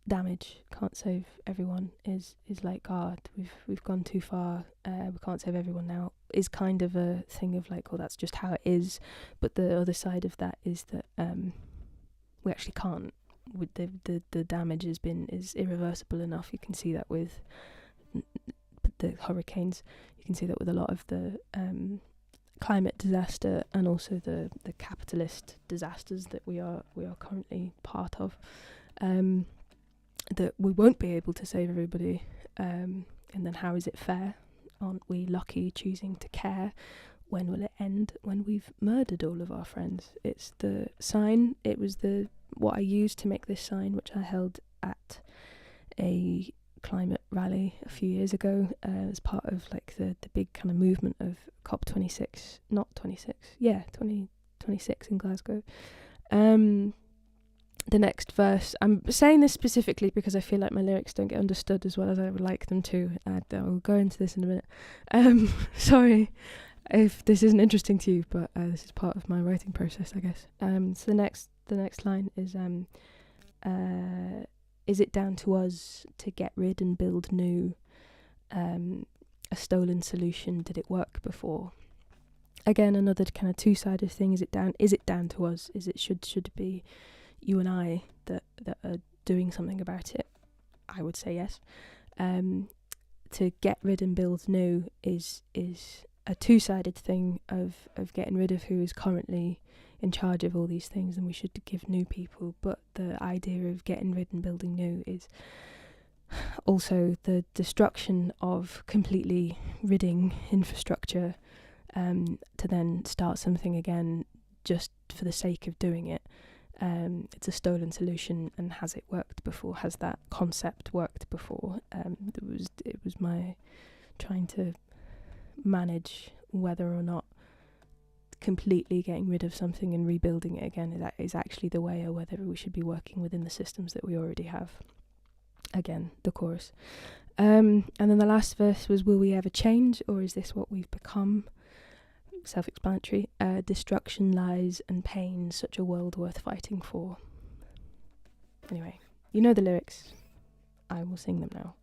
damage, can't save everyone is like, we've gone too far, we can't save everyone now, is kind of a thing of like, well, that's just how it is. But the other side of that is that we actually can't. With the damage is irreversible enough. You can see that with the hurricanes, you can see that with a lot of the climate disaster, and also the capitalist disasters that we are currently part of, that we won't be able to save everybody, and then how is it fair? Aren't we lucky choosing to care? When will it end? When we've murdered all of our friends? It's the sign. It was what I used to make this sign, which I held at a climate rally a few years ago, as part of like the big kind of movement of COP26, not 26, 2026 in Glasgow. The next verse, I'm saying this specifically because I feel like my lyrics don't get understood as well as I would like them to. I'll go into this in a minute. Sorry if this isn't interesting to you, but this is part of my writing process, I guess. So the next line is it down to us to get rid and build new? A stolen solution, did it work before? Again, another kind of two-sided thing. Is it down to us? Should it be you and I that are doing something about it? I would say yes. To get rid and build new is a two-sided thing of getting rid of who is currently in charge of all these things, and we should give new people. But the idea of getting rid and building new is also the destruction of completely ridding infrastructure, to then start something again just for the sake of doing it. It's a stolen solution, and has it worked before? Has that concept worked before? It was my trying to manage whether or not completely getting rid of something and rebuilding it again is actually the way, or whether we should be working within the systems that we already have. Again, the chorus. And then the last verse was, will we ever change, or is this what we've become? Self-explanatory. Destruction, lies and pain, such a world worth fighting for. Anyway, you know the lyrics. I will sing them now.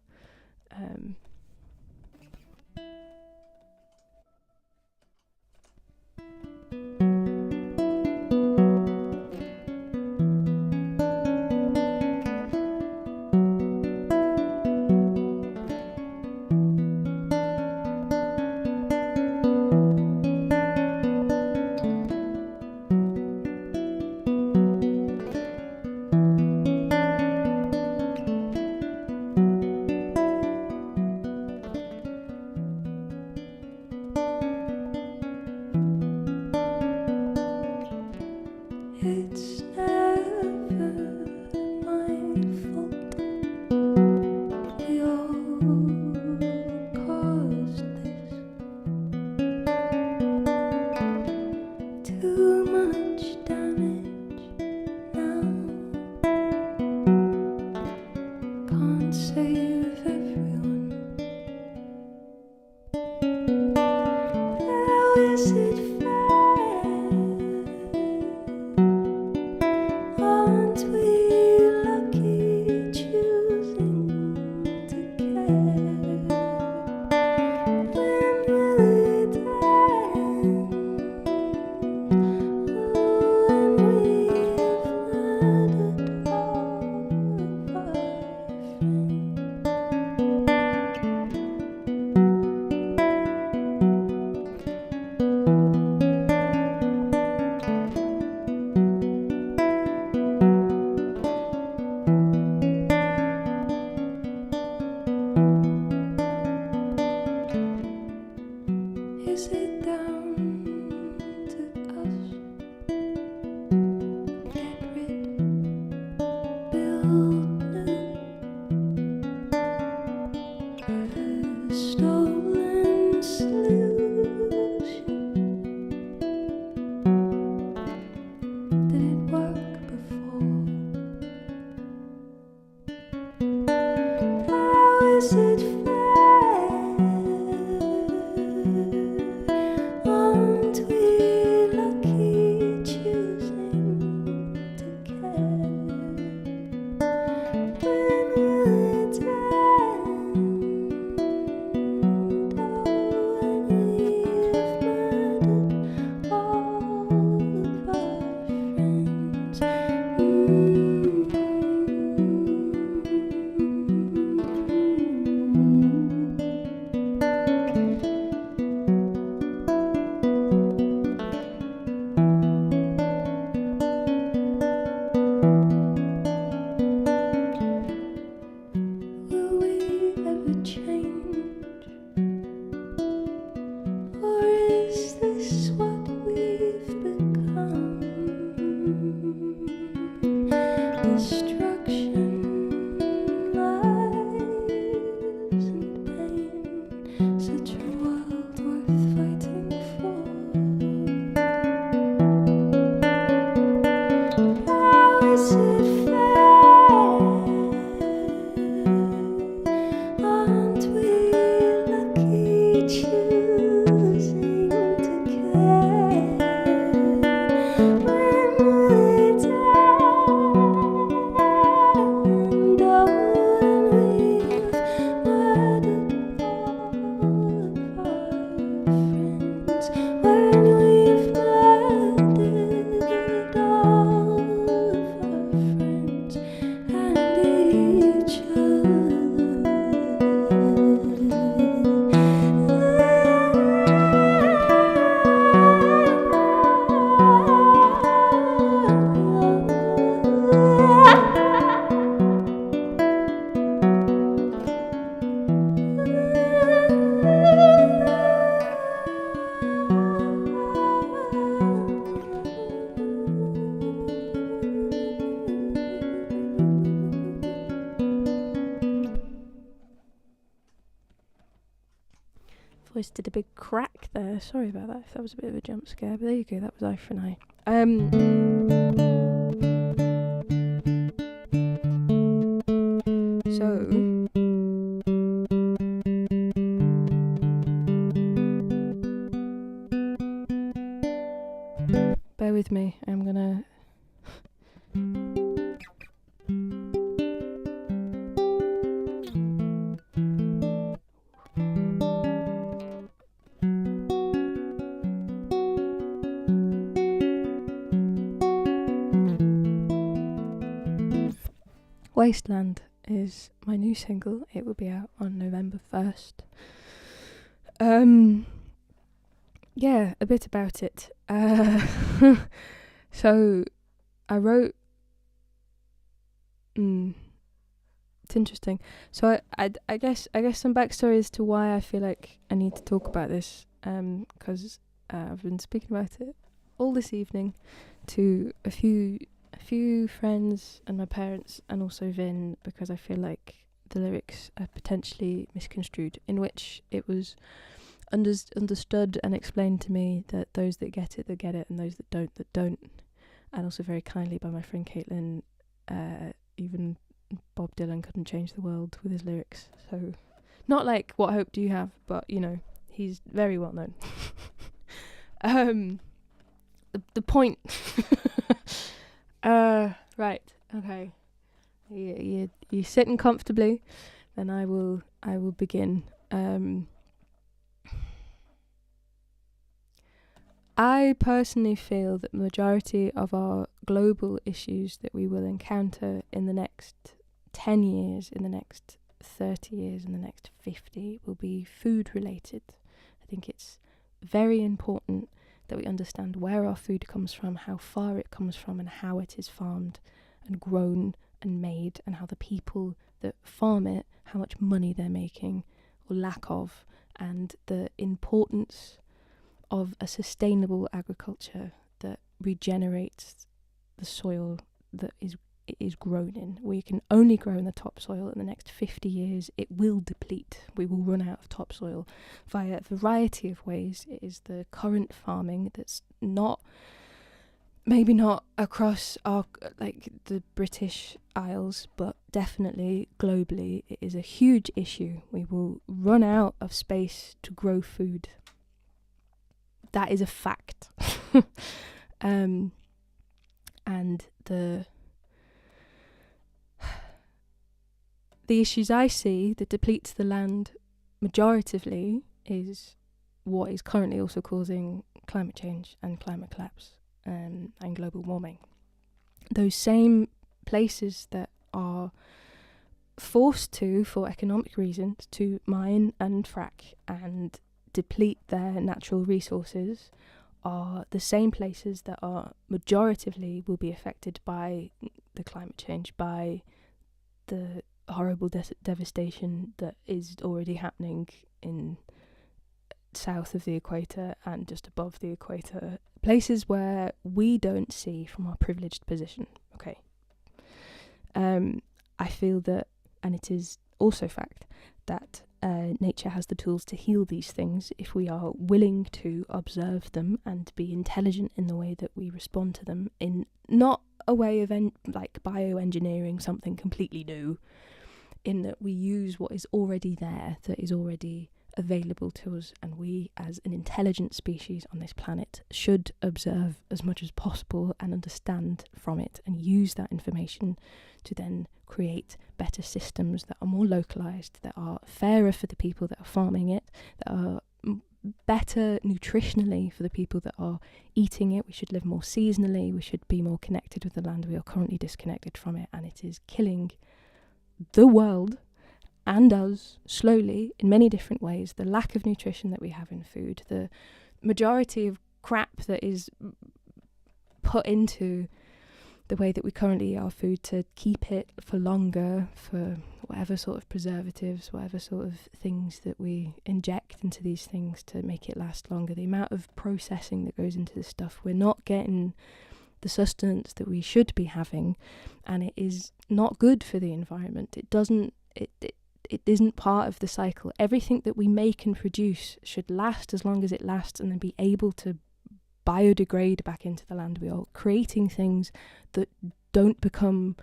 a stolen solution. Did it work before? How is it fair? Aren't we lucky choosing to care? When will it end? Oh, when we've murdered all of our friends. Will we ever change? Or is this what we've become? Destruction, lies and pain, such a world worth fighting for. How is it fair? Aren't we lucky choosing to care? When will it end? Oh, when we've murdered all of our friends. When we've murdered all of our friends and each Voice did a big crack there. Sorry about that. If that was a bit of a jump scare, but there you go. That was I for an eye. So bear with me. I'm gonna. Wasteland is my new single. It will be out on November 1st. Yeah, a bit about it. So I wrote. It's interesting. So I guess some backstory as to why I feel like I need to talk about this. Because I've been speaking about it all this evening to a few friends and my parents, and also Vin, because I feel like the lyrics are potentially misconstrued, in which it was understood and explained to me that those that get it, and those that don't. And also very kindly by my friend Caitlin, even Bob Dylan couldn't change the world with his lyrics. So not like What Hope Do You Have, but you know, he's very well known. The point. Right, okay. You're sitting comfortably, then I will begin. I personally feel that the majority of our global issues that we will encounter in the next 10 years, in the next 30 years, in the next 50 will be food related. I think it's very important that we understand where our food comes from, how far it comes from, and how it is farmed and grown and made, and how the people that farm it, how much money they're making or lack of, and the importance of a sustainable agriculture that regenerates the soil that is it is grown in. We can only grow in the topsoil. In the next 50 years, it will deplete. We will run out of topsoil via a variety of ways. It is the current farming that's maybe not across the British Isles, but definitely globally, it is a huge issue. We will run out of space to grow food. That is a fact. And the issues I see that depletes the land majoritively is what is currently also causing climate change and climate collapse and global warming. Those same places that are forced to, for economic reasons, to mine and frack and deplete their natural resources are the same places that are majoritively will be affected by the climate change, by the horrible devastation that is already happening in south of the equator and just above the equator, places where we don't see from our privileged position. Okay. I feel that, and it is also fact, that nature has the tools to heal these things if we are willing to observe them and be intelligent in the way that we respond to them, in not a way of bioengineering something completely new, in that we use what is already there, that is already available to us, and we as an intelligent species on this planet should observe as much as possible and understand from it and use that information to then create better systems that are more localized, that are fairer for the people that are farming it, that are better nutritionally for the people that are eating it. We should live more seasonally, we should be more connected with the land. We are currently disconnected from it, and it is killing the world and us slowly in many different ways. The lack of nutrition that we have in food, the majority of crap that is put into the way that we currently eat our food to keep it for longer, for whatever sort of preservatives, whatever sort of things that we inject into these things to make it last longer, the amount of processing that goes into this stuff, we're not getting the sustenance that we should be having, and it is not good for the environment. It isn't part of the cycle. Everything that we make and produce should last as long as it lasts and then be able to biodegrade back into the land. We are creating things that don't become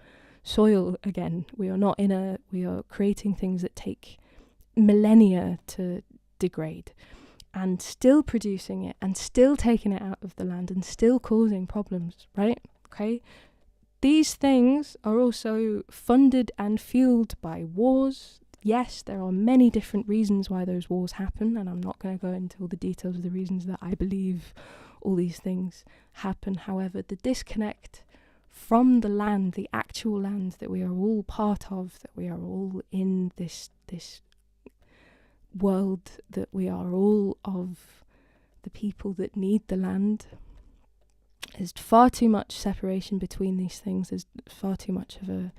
soil again. We are creating things that take millennia to degrade, and still producing it and still taking it out of the land and still causing problems, right? Okay. These things are also funded and fueled by wars. Yes, there are many different reasons why those wars happen, and I'm not going to go into all the details of the reasons that I believe all these things happen. However, the disconnect from the land, the actual land that we are all part of, that we are all in this world, that we are all of the people that need the land, there's far too much separation between these things. There's far too much of a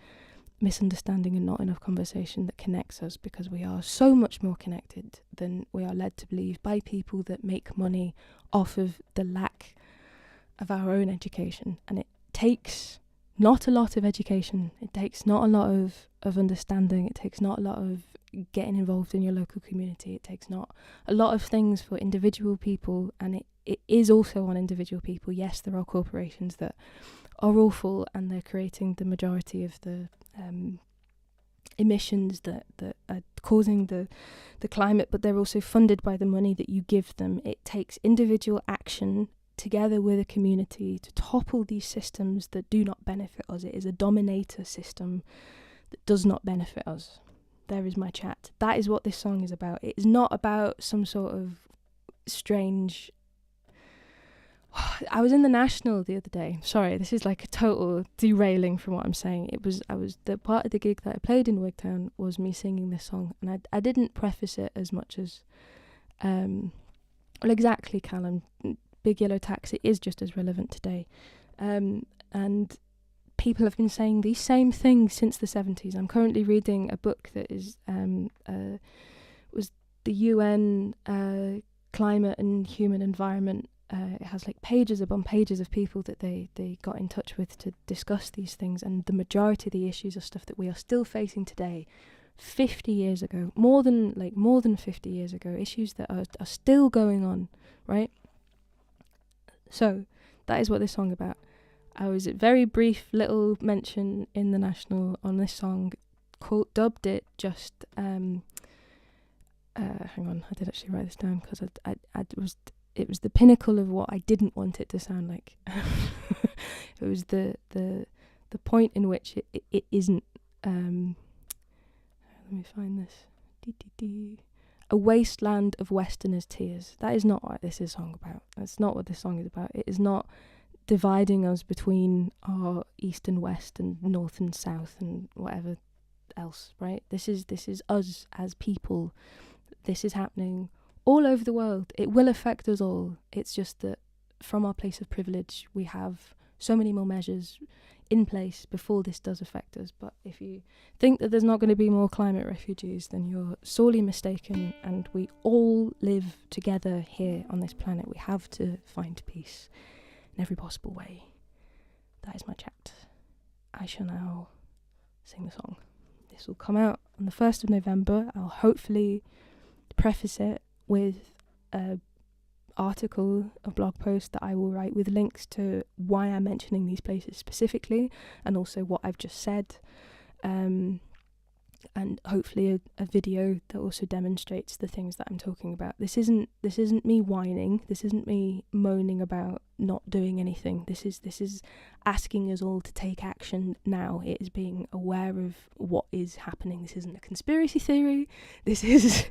misunderstanding and not enough conversation that connects us, because we are so much more connected than we are led to believe by people that make money off of the lack of our own education. And it takes not a lot of education, it takes not a lot of understanding, it takes not a lot of getting involved in your local community, it takes not a lot of things for individual people, and it is also on individual people. Yes, there are corporations that are awful and they're creating the majority of the emissions that are causing the climate, but they're also funded by the money that you give them. It takes individual action together with a community to topple these systems that do not benefit us. It is a dominator system that does not benefit us. There is my chat. That is what this song is about. It is not about some sort of strange... I was in the National the other day. Sorry, this is like a total derailing from what I'm saying. I was the part of the gig that I played in Wigtown was me singing this song, and I didn't preface it as much as well, exactly, Callum. Big Yellow Taxi is just as relevant today, and people have been saying these same things since the 70s. I'm currently reading a book that is was the UN Climate and Human Environment it has like pages upon pages of people that they got in touch with to discuss these things, and the majority of the issues are stuff that we are still facing today, 50 years ago, more than 50 years ago, issues that are still going on, right? So that is what this song about. I was a very brief little mention in the National on this song, dubbed it just hang on, I did actually write this down because it was the pinnacle of what I didn't want it to sound like. It was the point in which it isn't let me find this. A wasteland of Westerners' tears. That is not what this is song about. That's not what this song is about. It is not dividing us between our east and west and north and south and whatever else, right? This is us as people. This is happening all over the world. It will affect us all. It's just that from our place of privilege, we have so many more measures in place before this does affect us. But if you think that there's not going to be more climate refugees, then you're sorely mistaken, and we all live together here on this planet. We have to find peace in every possible way. That is my chat. I shall now sing the song. This will come out on the 1st of November. I'll hopefully preface it with a article, a blog post that I will write with links to why I'm mentioning these places specifically, and also what I've just said, and hopefully a video that also demonstrates the things that I'm talking about. This isn't me whining. This isn't me moaning about not doing anything. This is asking us all to take action now. It is being aware of what is happening. This isn't a conspiracy theory. This is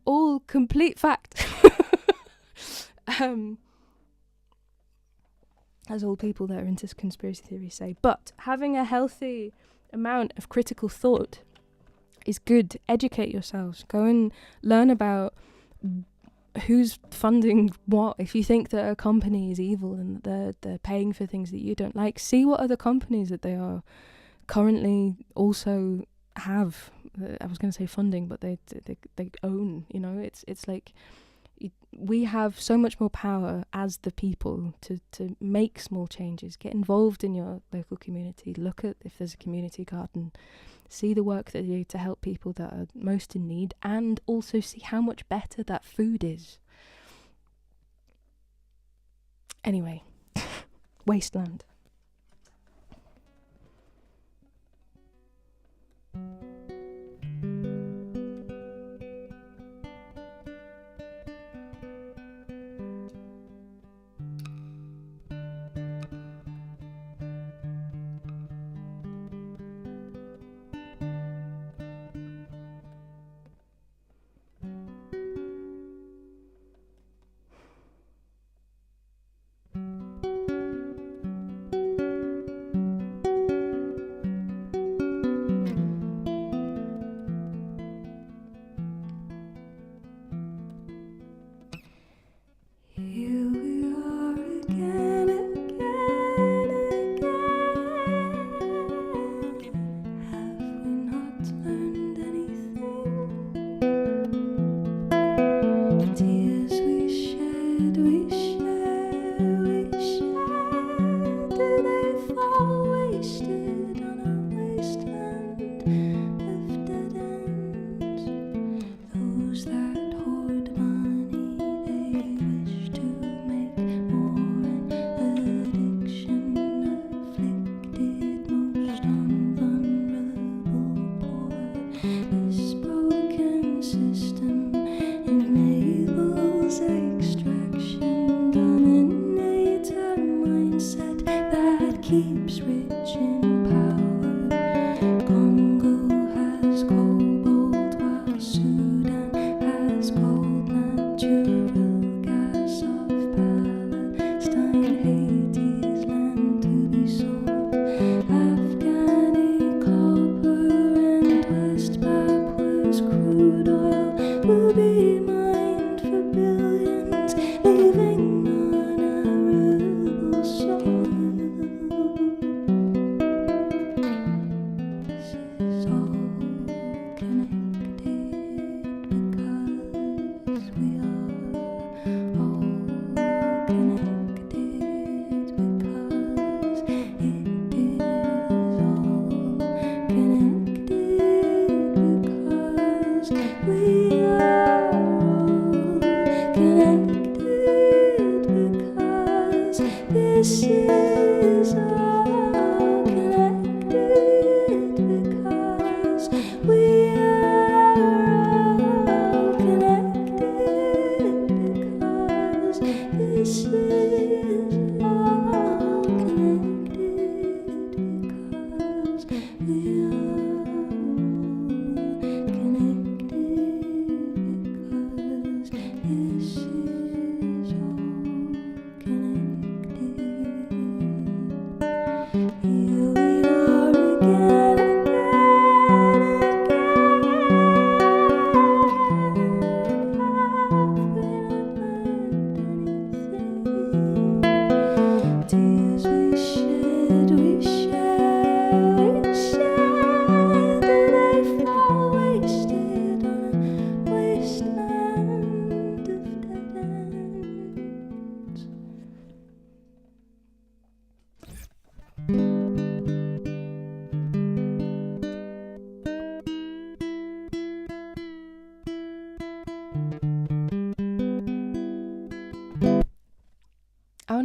all complete fact. As all people that are into conspiracy theories say. But having a healthy amount of critical thought is good. Educate yourselves. Go and learn about who's funding what. If you think that a company is evil and they're paying for things that you don't like, see what other companies that they are currently also have. I was going to say funding, but they own. You know, it's like we have so much more power as the people to make small changes. Get involved in your local community. Look at if there's a community garden. See the work that you do to help people that are most in need, and also see how much better that food is. Anyway, Wasteland.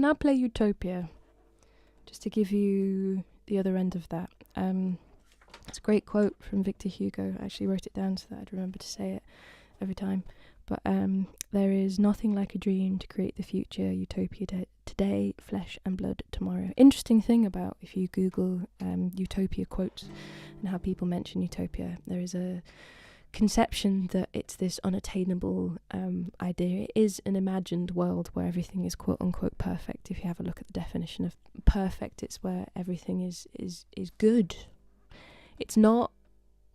now play Utopia, just to give you the other end of that. It's a great quote from Victor Hugo. I actually wrote it down so that I'd remember to say it every time. But there is nothing like a dream to create the future, utopia today, flesh and blood tomorrow. Interesting thing about if you Google utopia quotes and how people mention utopia, there is a conception that it's this unattainable idea. It is an imagined world where everything is quote unquote perfect. If you have a look at the definition of perfect, it's where everything is good. It's not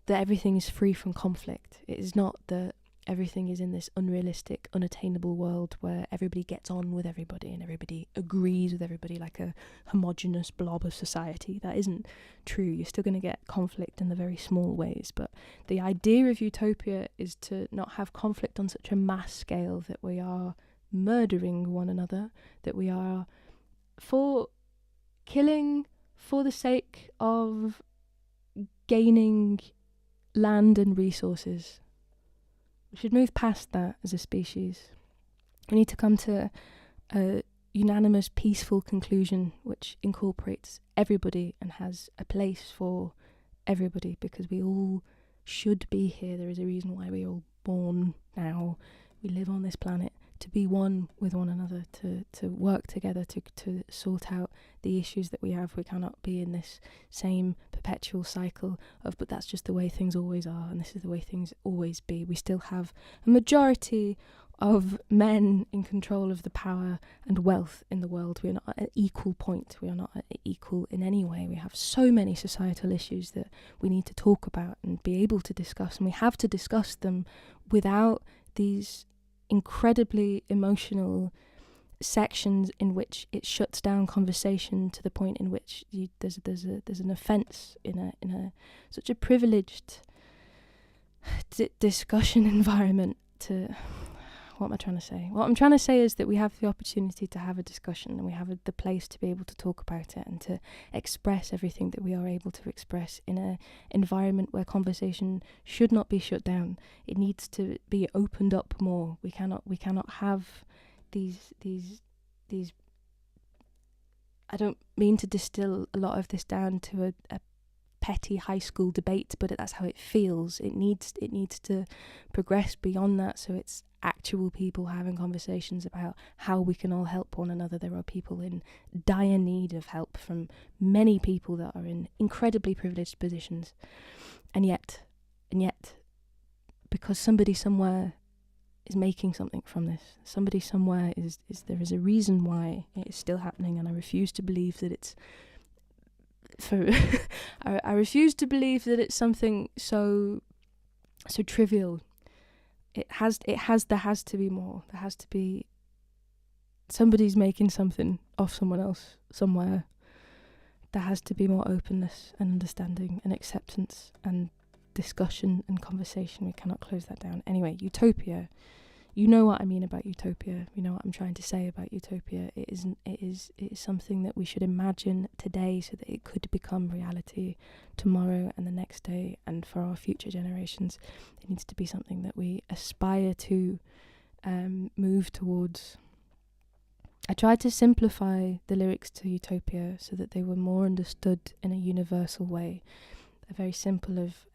that everything is free from conflict. It is not that everything is in this unrealistic, unattainable world where everybody gets on with everybody and everybody agrees with everybody like a homogenous blob of society. That isn't true. You're still going to get conflict in the very small ways, but the idea of utopia is to not have conflict on such a mass scale that we are murdering one another, that we are for killing for the sake of gaining land and resources. We should move past that as a species. We need to come to a unanimous, peaceful conclusion which incorporates everybody and has a place for everybody, because we all should be here. There is a reason why we're all born now. We live on this planet to be one with one another, to work together, to sort out the issues that we have. We cannot be in this same perpetual cycle of, but that's just the way things always are, and this is the way things always be. We still have a majority of men in control of the power and wealth in the world. We are not at an equal point. We are not equal in any way. We have so many societal issues that we need to talk about and be able to discuss, and we have to discuss them without these incredibly emotional sections in which it shuts down conversation to the point in which there's an offence in a such a privileged discussion environment. What am I trying to say? What I'm trying to say is that we have the opportunity to have a discussion, and we have the place to be able to talk about it and to express everything that we are able to express in an environment where conversation should not be shut down. It needs to be opened up more. We cannot have these I don't mean to distill a lot of this down to a petty high school debate, but that's how it feels. It needs to progress beyond that, so it's actual people having conversations about how we can all help one another. There are people in dire need of help from many people that are in incredibly privileged positions, and yet because somebody somewhere is making something from this, somebody somewhere is there is a reason why it is still happening, and I refuse to believe that it's I refuse to believe that it's something so trivial. There has to be more. There has to be somebody's making something off someone else somewhere. There has to be more openness and understanding and acceptance and discussion and conversation. We cannot close that down. Anyway, utopia. You know what I mean about utopia. You know what I'm trying to say about utopia. It is something that we should imagine today so that it could become reality tomorrow and the next day, and for our future generations. It needs to be something that we aspire to move towards. I tried to simplify the lyrics to Utopia so that they were more understood in a universal way. Very simple of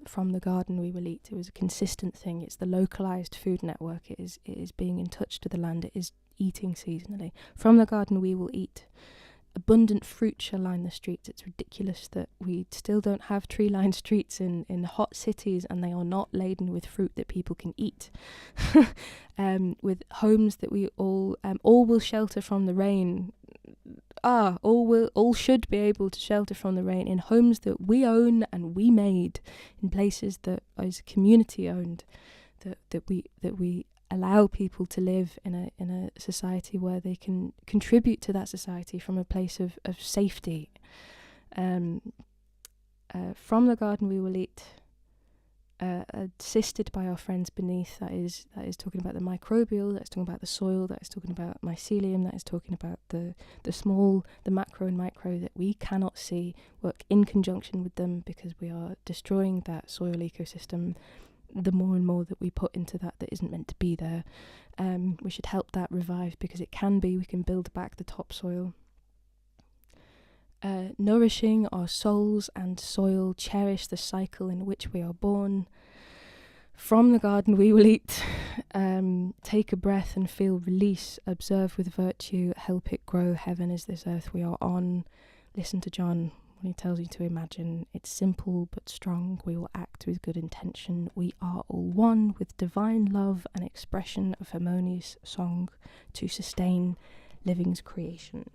from the garden we will eat. It was a consistent thing. It's the localized food network. It is being in touch to the land. It is eating seasonally. From the garden we will eat. Abundant fruit shall line the streets. It's ridiculous that we still don't have tree-lined streets in hot cities, and they are not laden with fruit that people can eat. With homes that we all will shelter from the rain. All should be able to shelter from the rain in homes that we own and we made, in places that is community owned, that we allow people to live in a society where they can contribute to that society from a place of safety. From the garden we will eat, assisted by our friends beneath. That is talking about the microbial, that's talking about the soil, that is talking about mycelium, that is talking about the small, the macro and micro that we cannot see, work in conjunction with them, because we are destroying that soil ecosystem the more and more that we put into that isn't meant to be there. We should help that revive, because it can be. We can build back the topsoil. Nourishing our souls and soil, cherish the cycle in which we are born. From the garden we will eat. Take a breath and feel release. Observe with virtue, help it grow. Heaven is this earth we are on. Listen to John when he tells you to imagine. It's simple but strong. We will act with good intention. We are all one with divine love and expression of harmonious song to sustain living's creation.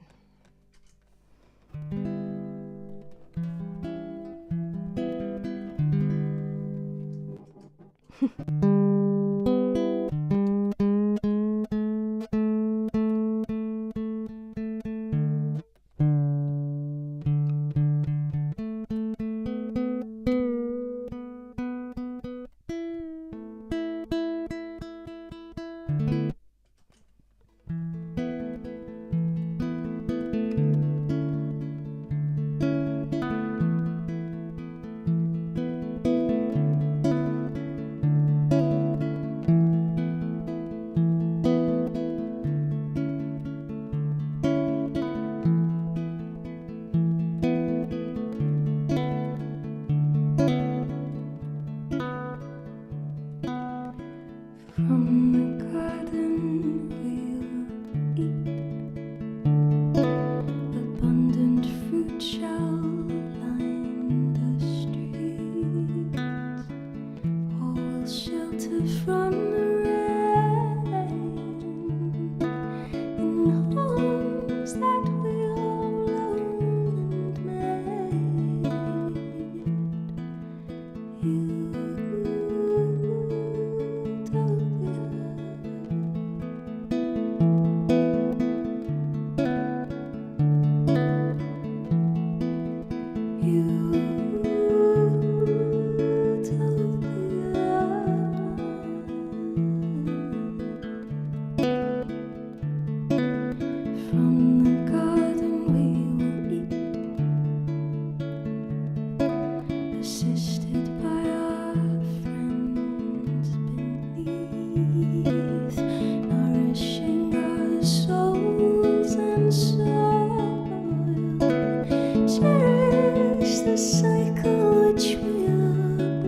From the garden we'll eat. Abundant fruit shall line the streets. All will shelter from the rain in homes that we all own and made. Assisted by our friends beneath, nourishing our souls and soil. Cherish the cycle which we are born.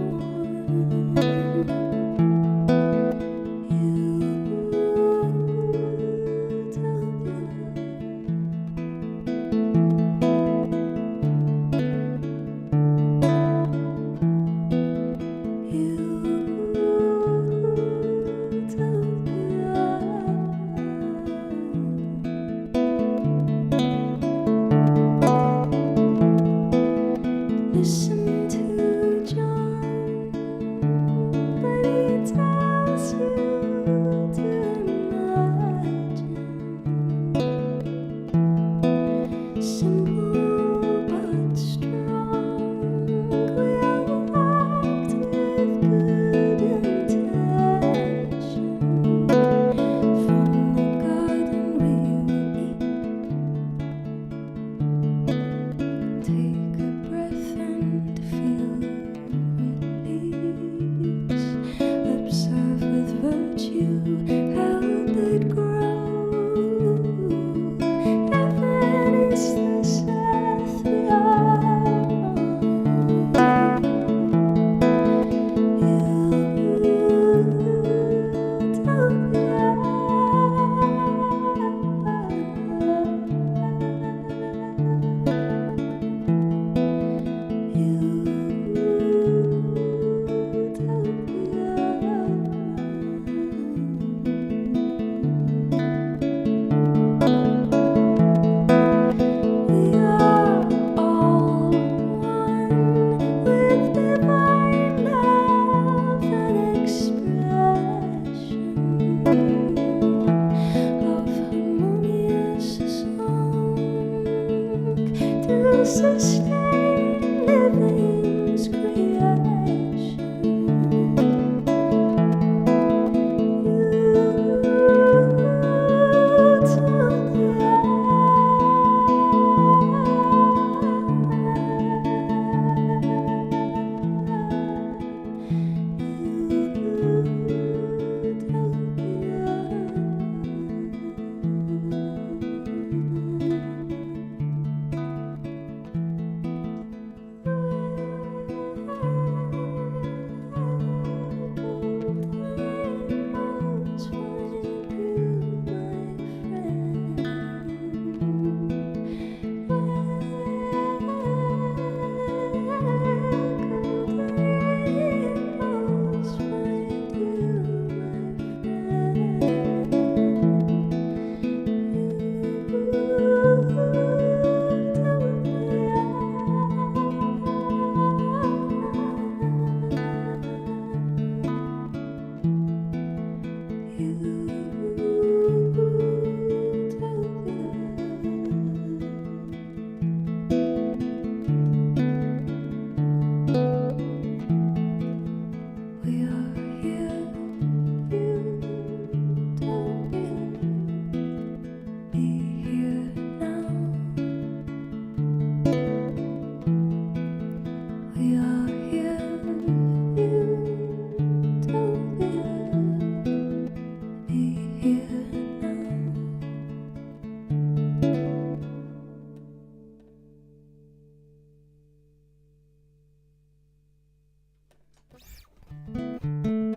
Listen to John when he tells you to imagine. Simple but strong, we'll act with good intention. From the garden we will eat. Take a breath and feel release. Observe with virtue, help it grow. Heaven is this earth we are sustain living's creation. Utopia.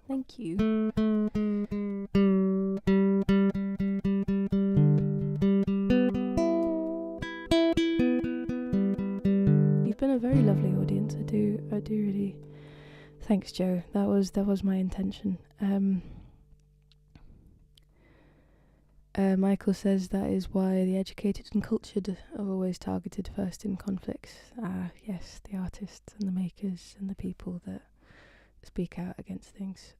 Thank you. You've been a very lovely audience. I do really. Thanks, Joe. That was my intention. Michael says that is why the educated and cultured are always targeted first in conflicts. Yes, the artists and the makers and the people that speak out against things.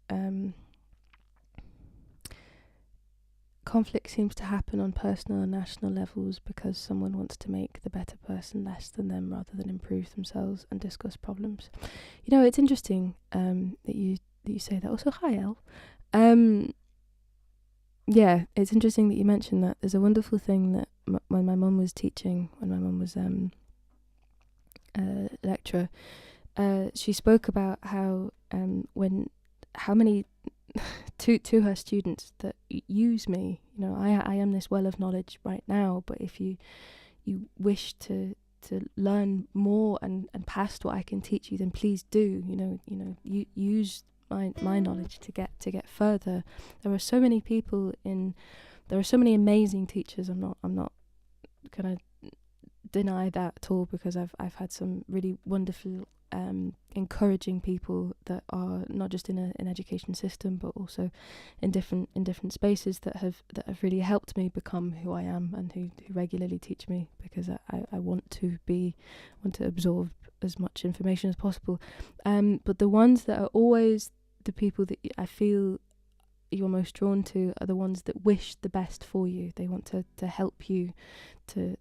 Conflict seems to happen on personal and national levels because someone wants to make the better person less than them rather than improve themselves and discuss problems. You know, it's interesting that you say that. Also, hi, Elle. Yeah, it's interesting that you mentioned that. There's a wonderful thing that when my mum was teaching, when my mum was a lecturer, she spoke about how how many to her students that use me. You know, I am this well of knowledge right now, but if you wish to learn more and past what I can teach you, then please do. You use my knowledge to get further. There are so many people there are so many amazing teachers. I'm not gonna deny that at all, because I've had some really wonderful encouraging people that are not just in an education system but also in different spaces that have really helped me become who I am, and who regularly teach me, because I want to absorb as much information as possible. But the ones that are always the people that I feel you're most drawn to are the ones that wish the best for you. They want to help you to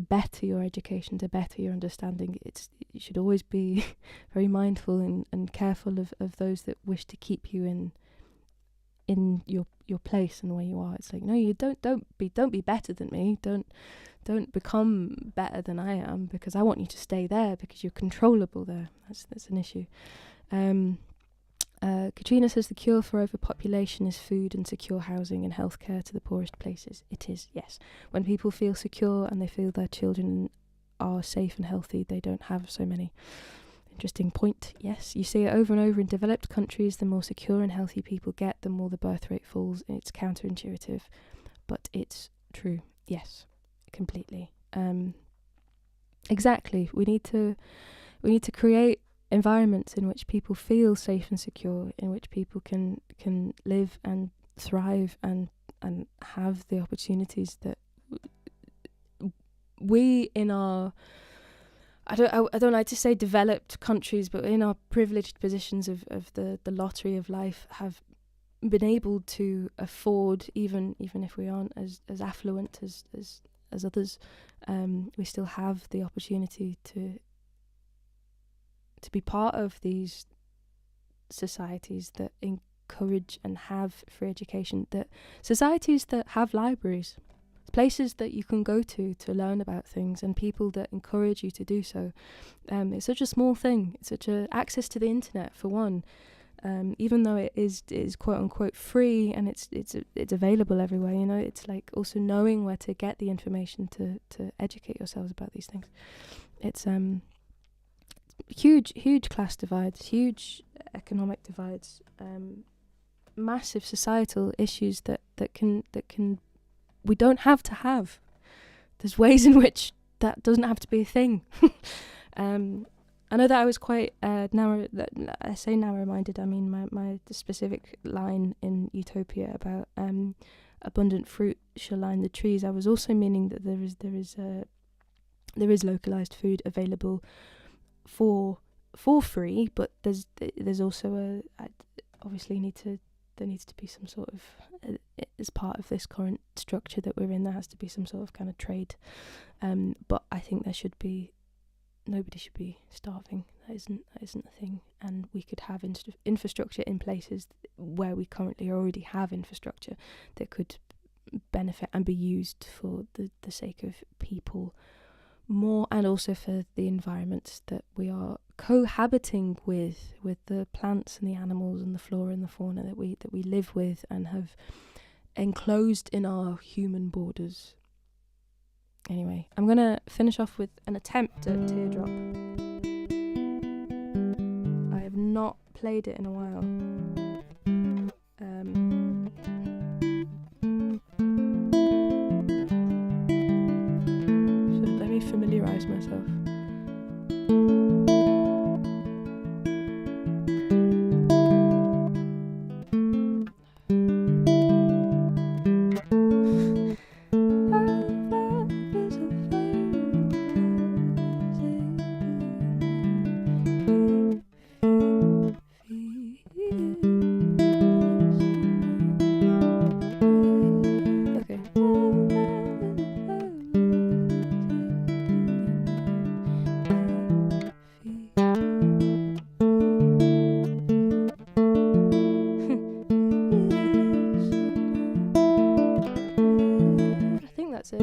better your education, to better your understanding. You should always be very mindful and careful of those that wish to keep you in your place and where you are. It's like, no, you don't be better than me. Don't become better than I am, because I want you to stay there, because you're controllable there. That's an issue. Katrina says the cure for overpopulation is food and secure housing and healthcare to the poorest places. It is, yes. When people feel secure and they feel their children are safe and healthy, they don't have so many. Interesting point, yes. You see it over and over in developed countries. The more secure and healthy people get, the more the birth rate falls. It's counterintuitive, but it's true. Yes, completely. Exactly. We need to create environments in which people feel safe and secure, in which people can live and thrive and have the opportunities that we in our I don't like to say developed countries, but in our privileged positions of the lottery of life have been able to afford, even if we aren't as affluent as others, we still have the opportunity to be part of these societies that encourage and have free education, that societies that have libraries, places that you can go to learn about things, and people that encourage you to do so. It's such a small thing. It's such a access to the internet, for one, even though it is quote unquote free and it's available everywhere. You know, it's like also knowing where to get the information to educate yourselves about these things. It's huge class divides, huge economic divides, massive societal issues that can we don't have to have. There's ways in which that doesn't have to be a thing. I know that I was quite narrow. That I say narrow-minded. I mean my specific line in Utopia about abundant fruit shall line the trees. I was also meaning that there is localized food available for free, but there's also I obviously need to there needs to be some sort of, as part of this current structure that we're in, there has to be some sort of kind of trade. But I think nobody should be starving. That isn't a thing. And we could have infrastructure in places where we currently already have infrastructure that could benefit and be used for the sake of people more, and also for the environments that we are cohabiting with the plants and the animals and the flora and the fauna that we live with and have enclosed in our human borders. Anyway, I'm gonna finish off with an attempt at Teardrop. I have not played it in a while. So let me familiarise myself. That's it.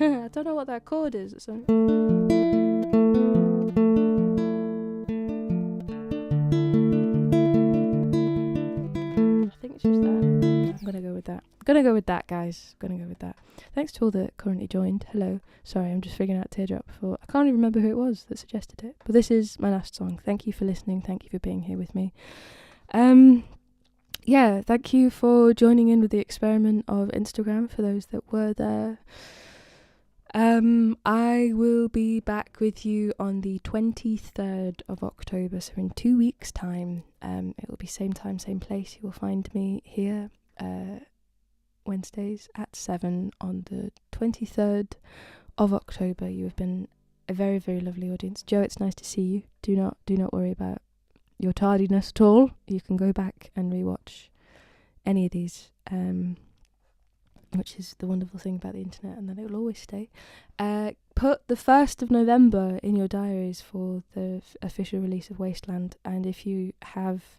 I don't know what that chord is. I think it's just that. I'm gonna go with that. Guys. Gonna go with that. Thanks to all that currently joined. Hello. Sorry, I'm just figuring out Teardrop for. I can't even remember who it was that suggested it. But this is my last song. Thank you for listening. Thank you for being here with me. Yeah, thank you for joining in with the experiment of Instagram for those that were there. I will be back with you on the 23rd of October, so in 2 weeks' time. It will be same time, same place. You will find me here Wednesdays at 7 on the 23rd of October. You have been a very, very lovely audience. Joe, it's nice to see you. Do not worry about your tardiness at all. You can go back and rewatch any of these, which is the wonderful thing about the internet, and then it will always stay. Put the 1st of November in your diaries for the official release of Wasteland, and if you have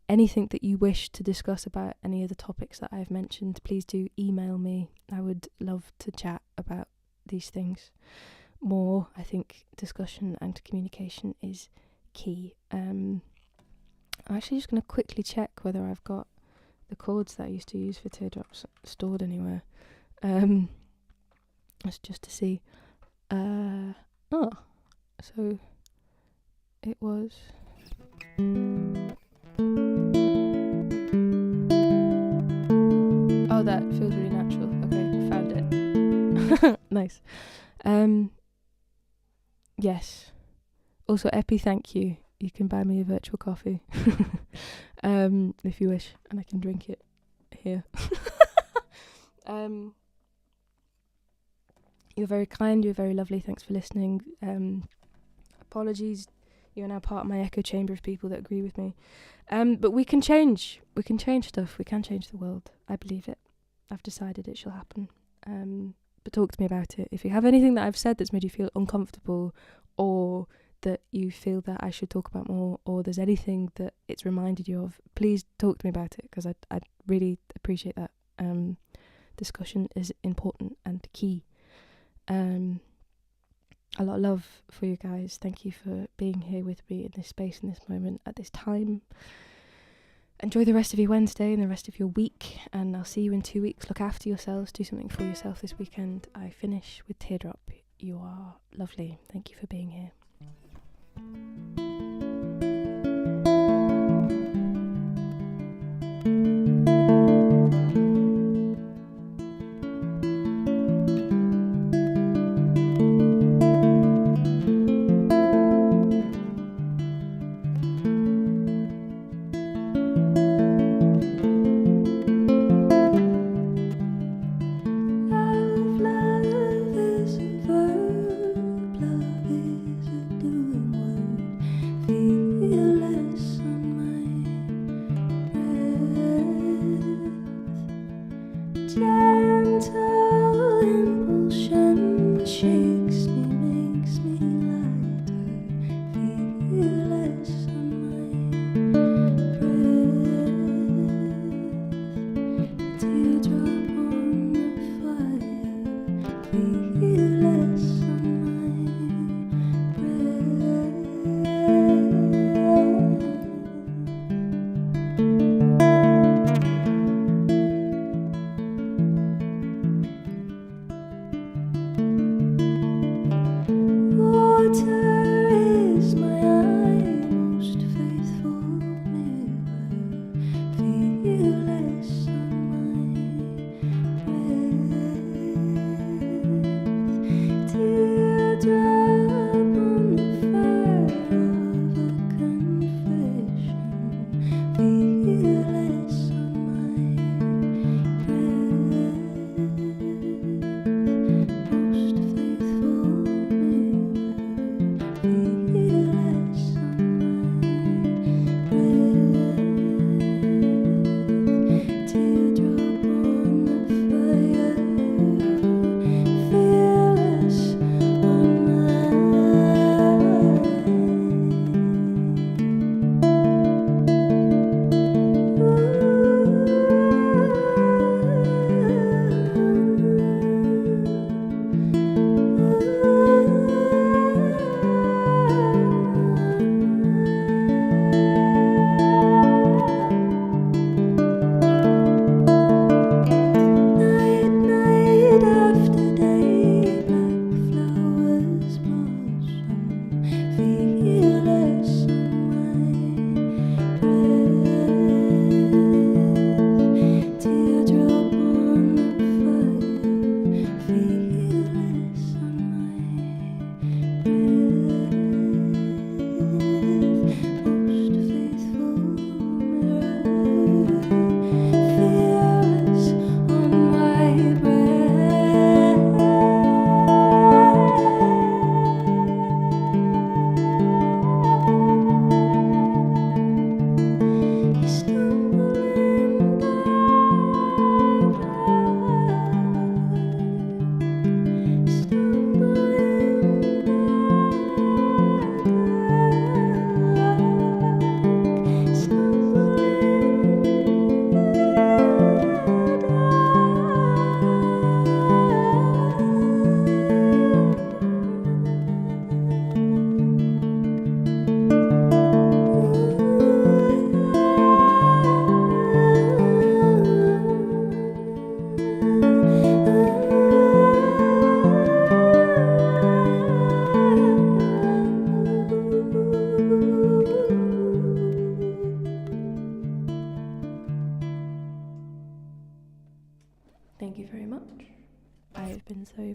anything that you wish to discuss about any of the topics that I've mentioned, please do email me. I would love to chat about these things more. I think discussion and communication is key. I'm actually just going to quickly check whether I've got the chords that I used to use for Teardrops stored anywhere. That's just to see. So it was. Oh, that feels really natural. Okay, found it. Nice. Yes. Also, Epi, thank you. You can buy me a virtual coffee if you wish, and I can drink it here. You're very kind, you're very lovely, thanks for listening. Apologies, you're now part of my echo chamber of people that agree with me. But we can change stuff, we can change the world. I believe it. I've decided it shall happen. But talk to me about it. If you have anything that I've said that's made you feel uncomfortable, or that you feel that I should talk about more, or there's anything that it's reminded you of, please talk to me about it, because I'd really appreciate that. Discussion is important and key. A lot of love for you guys. Thank you for being here with me in this space, in this moment, at this time. Enjoy the rest of your Wednesday and the rest of your week, and I'll see you in 2 weeks. Look after yourselves, do something for yourself this weekend. I finish with Teardrop. You are lovely. Thank you for being here.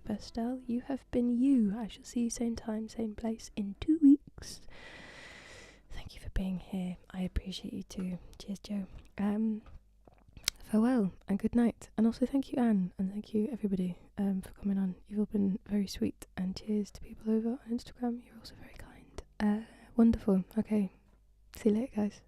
Zoë Bestel. You have been you. I shall see you same time, same place in 2 weeks. Thank you for being here. I appreciate you too. Cheers, Joe. Farewell and good night. And also thank you, Anne, and thank you everybody for coming on. You've all been very sweet. And cheers to people over on Instagram. You're also very kind. Wonderful. Okay. See you later, guys.